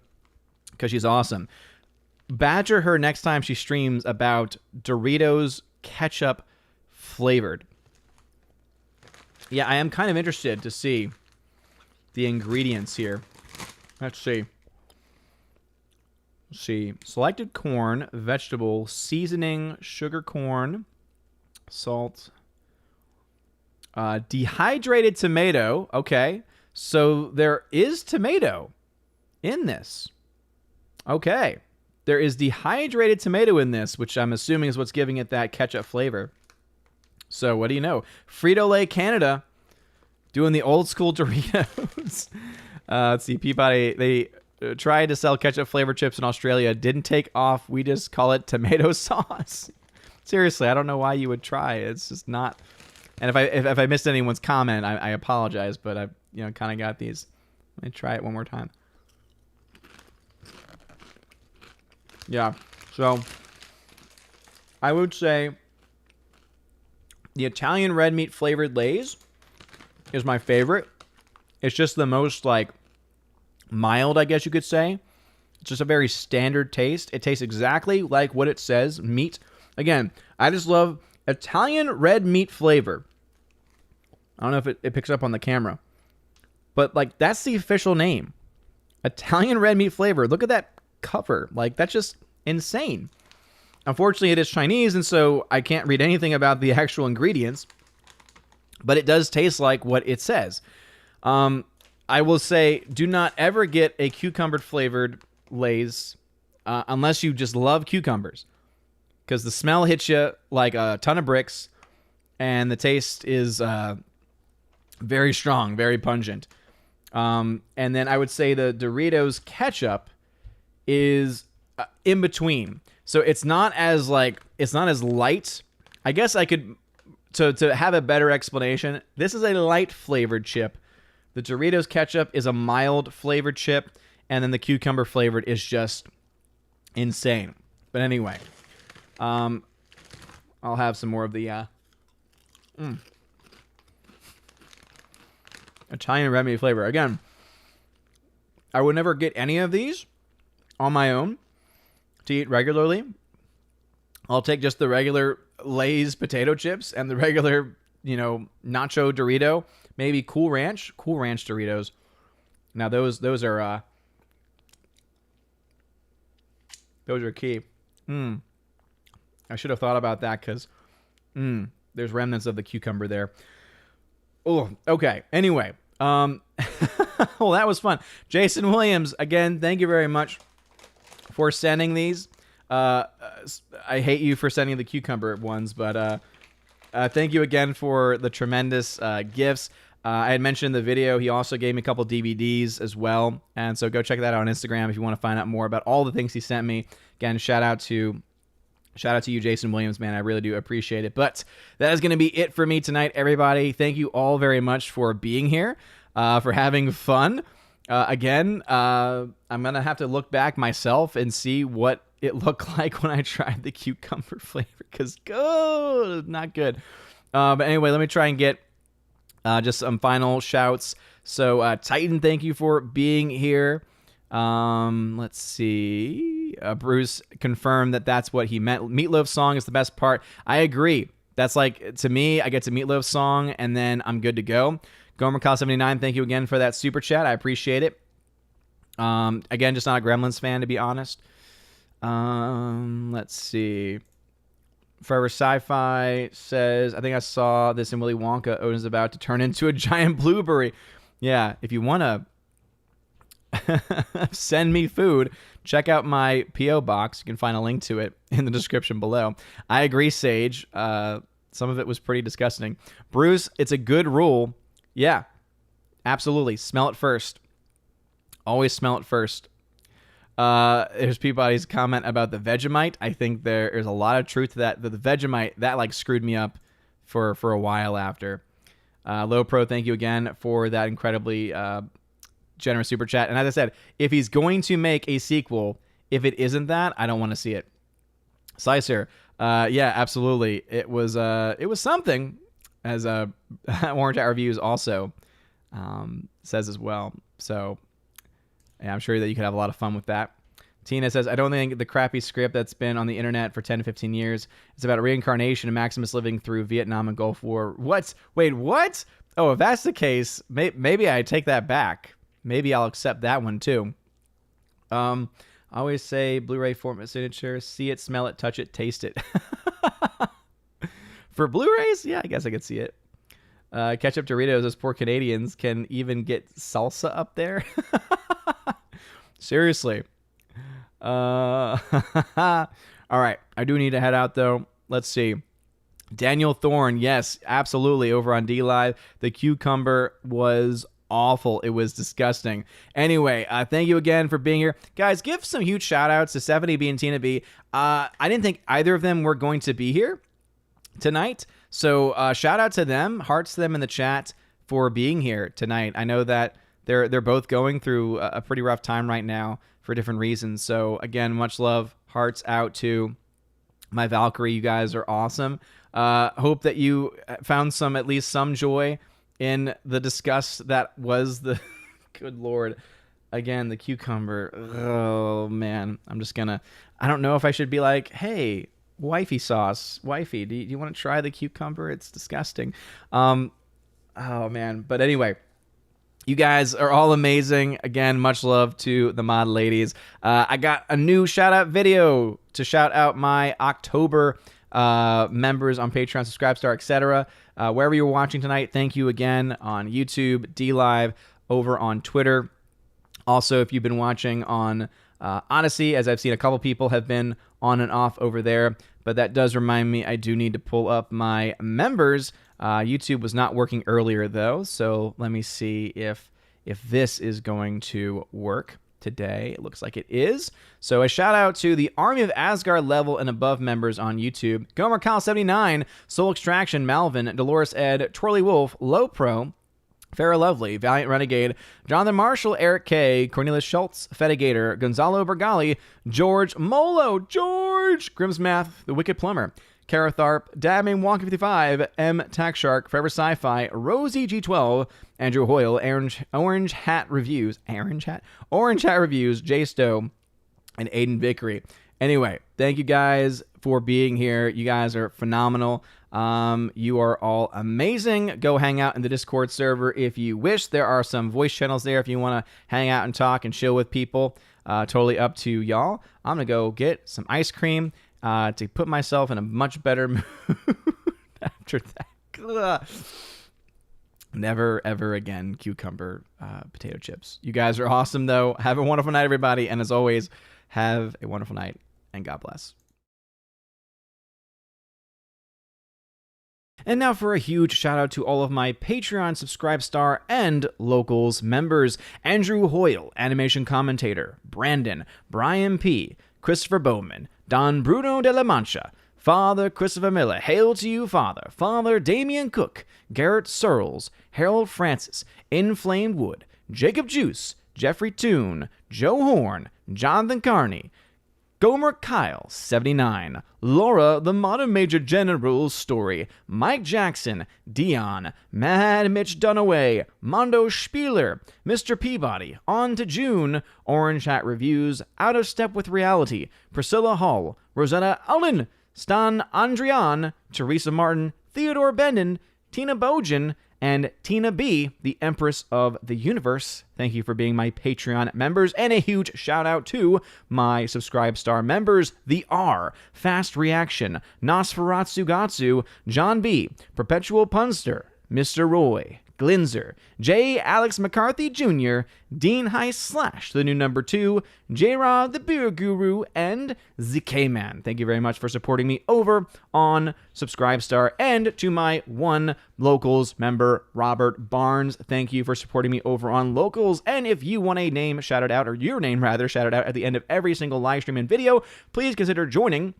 because she's awesome, badger her next time she streams about Doritos ketchup flavored. Yeah, I am kind of interested to see the ingredients here. Let's see. Selected corn, vegetable, seasoning, sugar corn, salt, dehydrated tomato. Okay. So there is tomato in this. Okay. There is dehydrated tomato in this, which I'm assuming is what's giving it that ketchup flavor. So what do you know? Frito-Lay Canada doing the old school Doritos. Let's see. Peabody, they tried to sell ketchup flavored chips in Australia. Didn't take off. We just call it tomato sauce. Seriously, I don't know why you would try. It's just not. And if I missed anyone's comment, I apologize. But I kind of got these. Let me try it one more time. Yeah. So I would say the Italian red meat flavored Lay's is my favorite. It's just the most like mild, I guess you could say. It's just a very standard taste. It tastes exactly like what it says, meat. Again, I just love Italian red meat flavor. I don't know if it picks up on the camera, but like that's the official name. Italian red meat flavor. Look at that cover. Like that's just insane. Unfortunately, it is Chinese, and so I can't read anything about the actual ingredients, but it does taste like what it says. I will say, do not ever get a cucumber-flavored Lay's unless you just love cucumbers, because the smell hits you like a ton of bricks, and the taste is very strong, very pungent. And then I would say the Doritos ketchup is in between. So it's not as light. I guess I could, to have a better explanation, this is a light flavored chip. The Doritos ketchup is a mild flavored chip, and then the cucumber flavored is just insane. But anyway, I'll have some more of the Italian red meat flavor. Again, I would never get any of these on my own to eat regularly. I'll take just the regular Lay's potato chips and the regular, nacho Dorito, maybe Cool Ranch Doritos. Now those are key. I should have thought about that because there's remnants of the cucumber there. Oh, okay. Anyway, well, that was fun. Jason Williams, again, thank you very much for sending these. I hate you for sending the cucumber ones, but thank you again for the tremendous gifts. I had mentioned in the video, he also gave me a couple DVDs as well, and so go check that out on Instagram if you want to find out more about all the things he sent me. Again, shout out to you, Jason Williams, man. I really do appreciate it. But that is going to be it for me tonight, everybody. Thank you all very much for being here, for having fun. Again, I'm going to have to look back myself and see what it looked like when I tried the cucumber flavor, because not good. But anyway, let me try and get just some final shouts. So Titan, thank you for being here. Let's see. Bruce confirmed that that's what he meant. Meatloaf's song is the best part. I agree. That's like, to me, I get to Meatloaf's song and then I'm good to go. GomerCal79, thank you again for that super chat. I appreciate it. Again, just not a Gremlins fan, to be honest. Let's see. Forever Sci-Fi says, I think I saw this in Willy Wonka. Odin's about to turn into a giant blueberry. Yeah, if you want to send me food, check out my P.O. box. You can find a link to it in the description below. I agree, Sage. Some of it was pretty disgusting. Bruce, it's a good rule. Yeah, absolutely. Smell it first. Always smell it first. There's Peabody's comment about the Vegemite. I think there's a lot of truth to that. The Vegemite, that like screwed me up for a while after. Low Pro, thank you again for that incredibly generous super chat. And as I said, if he's going to make a sequel, if it isn't that, I don't want to see it. Slicer, yeah, absolutely. It was something, as Orange Hat Reviews also says as well. So yeah, I'm sure that you could have a lot of fun with that. Tina says, I don't think the crappy script that's been on the internet for 10 to 15 years is about a reincarnation of Maximus living through Vietnam and Gulf War. What? Wait, what? Oh, if that's the case, maybe I take that back. Maybe I'll accept that one too. I always say Blu-ray format signature, see it, smell it, touch it, taste it. For Blu-rays, yeah, I guess I could see it. Ketchup Doritos, those poor Canadians can even get salsa up there. Seriously. All right. I do need to head out, though. Let's see. Daniel Thorne, yes, absolutely. Over on D-Live, the cucumber was awful. It was disgusting. Anyway, thank you again for being here. Guys, give some huge shout-outs to Stephanie B and Tina B. I didn't think either of them were going to be here tonight. So shout-out to them. Hearts to them in the chat for being here tonight. I know that they're both going through a pretty rough time right now for different reasons. So again, much love, Hearts out to my Valkyrie. You guys are awesome. Hope that you found at least some joy in the disgust that was the good Lord. Again, the cucumber. Oh man, I don't know if I should be like, hey, wifey sauce, wifey, do you want to try the cucumber? It's disgusting. Oh man. But anyway, you guys are all amazing. Again, much love to the mod ladies. I got a new shout out video to shout out my October members on Patreon, Subscribestar, etc. Wherever you're watching tonight, thank you again on YouTube, DLive, over on Twitter. Also, if you've been watching on Odyssey, as I've seen a couple people have been on and off over there, but that does remind me I do need to pull up my members. YouTube was not working earlier though, so let me see if this is going to work today. It looks like it is. So a shout out to the Army of Asgard level and above members on YouTube: Gomer Kyle 79, Soul Extraction, Malvin, Dolores Ed, Twirly Wolf, Low Pro, Farrah Lovely, Valiant Renegade, Jonathan Marshall, Eric K, Cornelius Schultz, Fedigator, Gonzalo Bergali, George Molo, George Grimsmath, The Wicked Plumber, Kara Tharp, Dabbing Wonky 55, M Tack Shark, Forever Sci-Fi, Rosie G12, Andrew Hoyle, Orange Hat Reviews, Jay Stowe, and Aiden Vickery. Anyway, thank you guys for being here. You guys are phenomenal. You are all amazing. Go hang out in the Discord server if you wish. There are some voice channels there if you want to hang out and talk and chill with people. Totally up to y'all. I'm going to go get some ice cream to put myself in a much better mood after that. Ugh. Never, ever again cucumber potato chips. You guys are awesome, though. Have a wonderful night, everybody. And as always, have a wonderful night, and God bless. And now for a huge shout out to all of my Patreon, Subscribestar, and Locals members: Andrew Hoyle, Animation Commentator, Brandon, Brian P., Christopher Bowman, Don Bruno de la Mancha, Father Christopher Miller, hail to you, Father, Father Damian Cook, Garrett Searles, Harold Francis, Inflamed Wood, Jacob Juice, Jeffrey Toone, Joe Horn, Jonathan Carney, Gomer Kyle 79, Laura the Modern Major General's Story, Mike Jackson, Dion, Mad Mitch Dunaway, Mondo Spieler, Mr. Peabody, On to June, Orange Hat Reviews, Out of Step with Reality, Priscilla Hall, Rosetta Allen, Stan Andrian, Teresa Martin, Theodore Benden, Tina Bojan, and Tina B., the Empress of the Universe. Thank you for being my Patreon members. And a huge shout out to my Subscribestar members: The R, Fast Reaction, Nosferatu Gatsu, John B., Perpetual Punster, Mr. Roy, Glinzer, J. Alex McCarthy Jr., Dean Heiss Slash, the new number 2, J-Rod the Beer Guru, and ZK-Man. Thank you very much for supporting me over on Subscribestar. And to my one Locals member, Robert Barnes, thank you for supporting me over on Locals. And if you want a name shouted out, or your name rather, shouted out at the end of every single live stream and video, please consider joining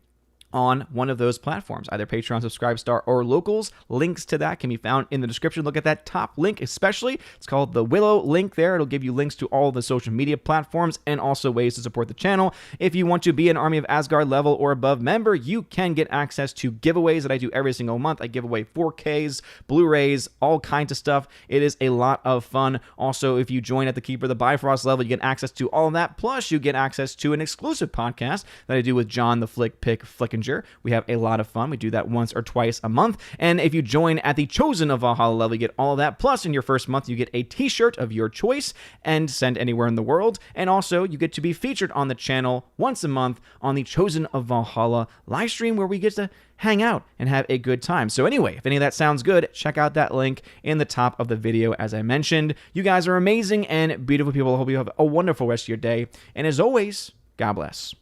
on one of those platforms, either Patreon, Subscribestar, or Locals. Links to that can be found in the description. Look at that top link especially. It's called the Willow link there. It'll give you links to all the social media platforms and also ways to support the channel. If you want to be an Army of Asgard level or above member, you can get access to giveaways that I do every single month. I give away 4Ks, Blu-rays, all kinds of stuff. It is a lot of fun. Also, if you join at the Keeper of the Bifrost level, you get access to all of that. Plus, you get access to an exclusive podcast that I do with John the Flick Pick Flickinger. We have a lot of fun. We do that once or twice a month. And if you join at the Chosen of Valhalla level, you get all of that. Plus, in your first month, you get a t-shirt of your choice and send anywhere in the world. And also, you get to be featured on the channel once a month on the Chosen of Valhalla live stream, where we get to hang out and have a good time. So anyway, if any of that sounds good, check out that link in the top of the video. As I mentioned, you guys are amazing and beautiful people. I hope you have a wonderful rest of your day. And as always, God bless.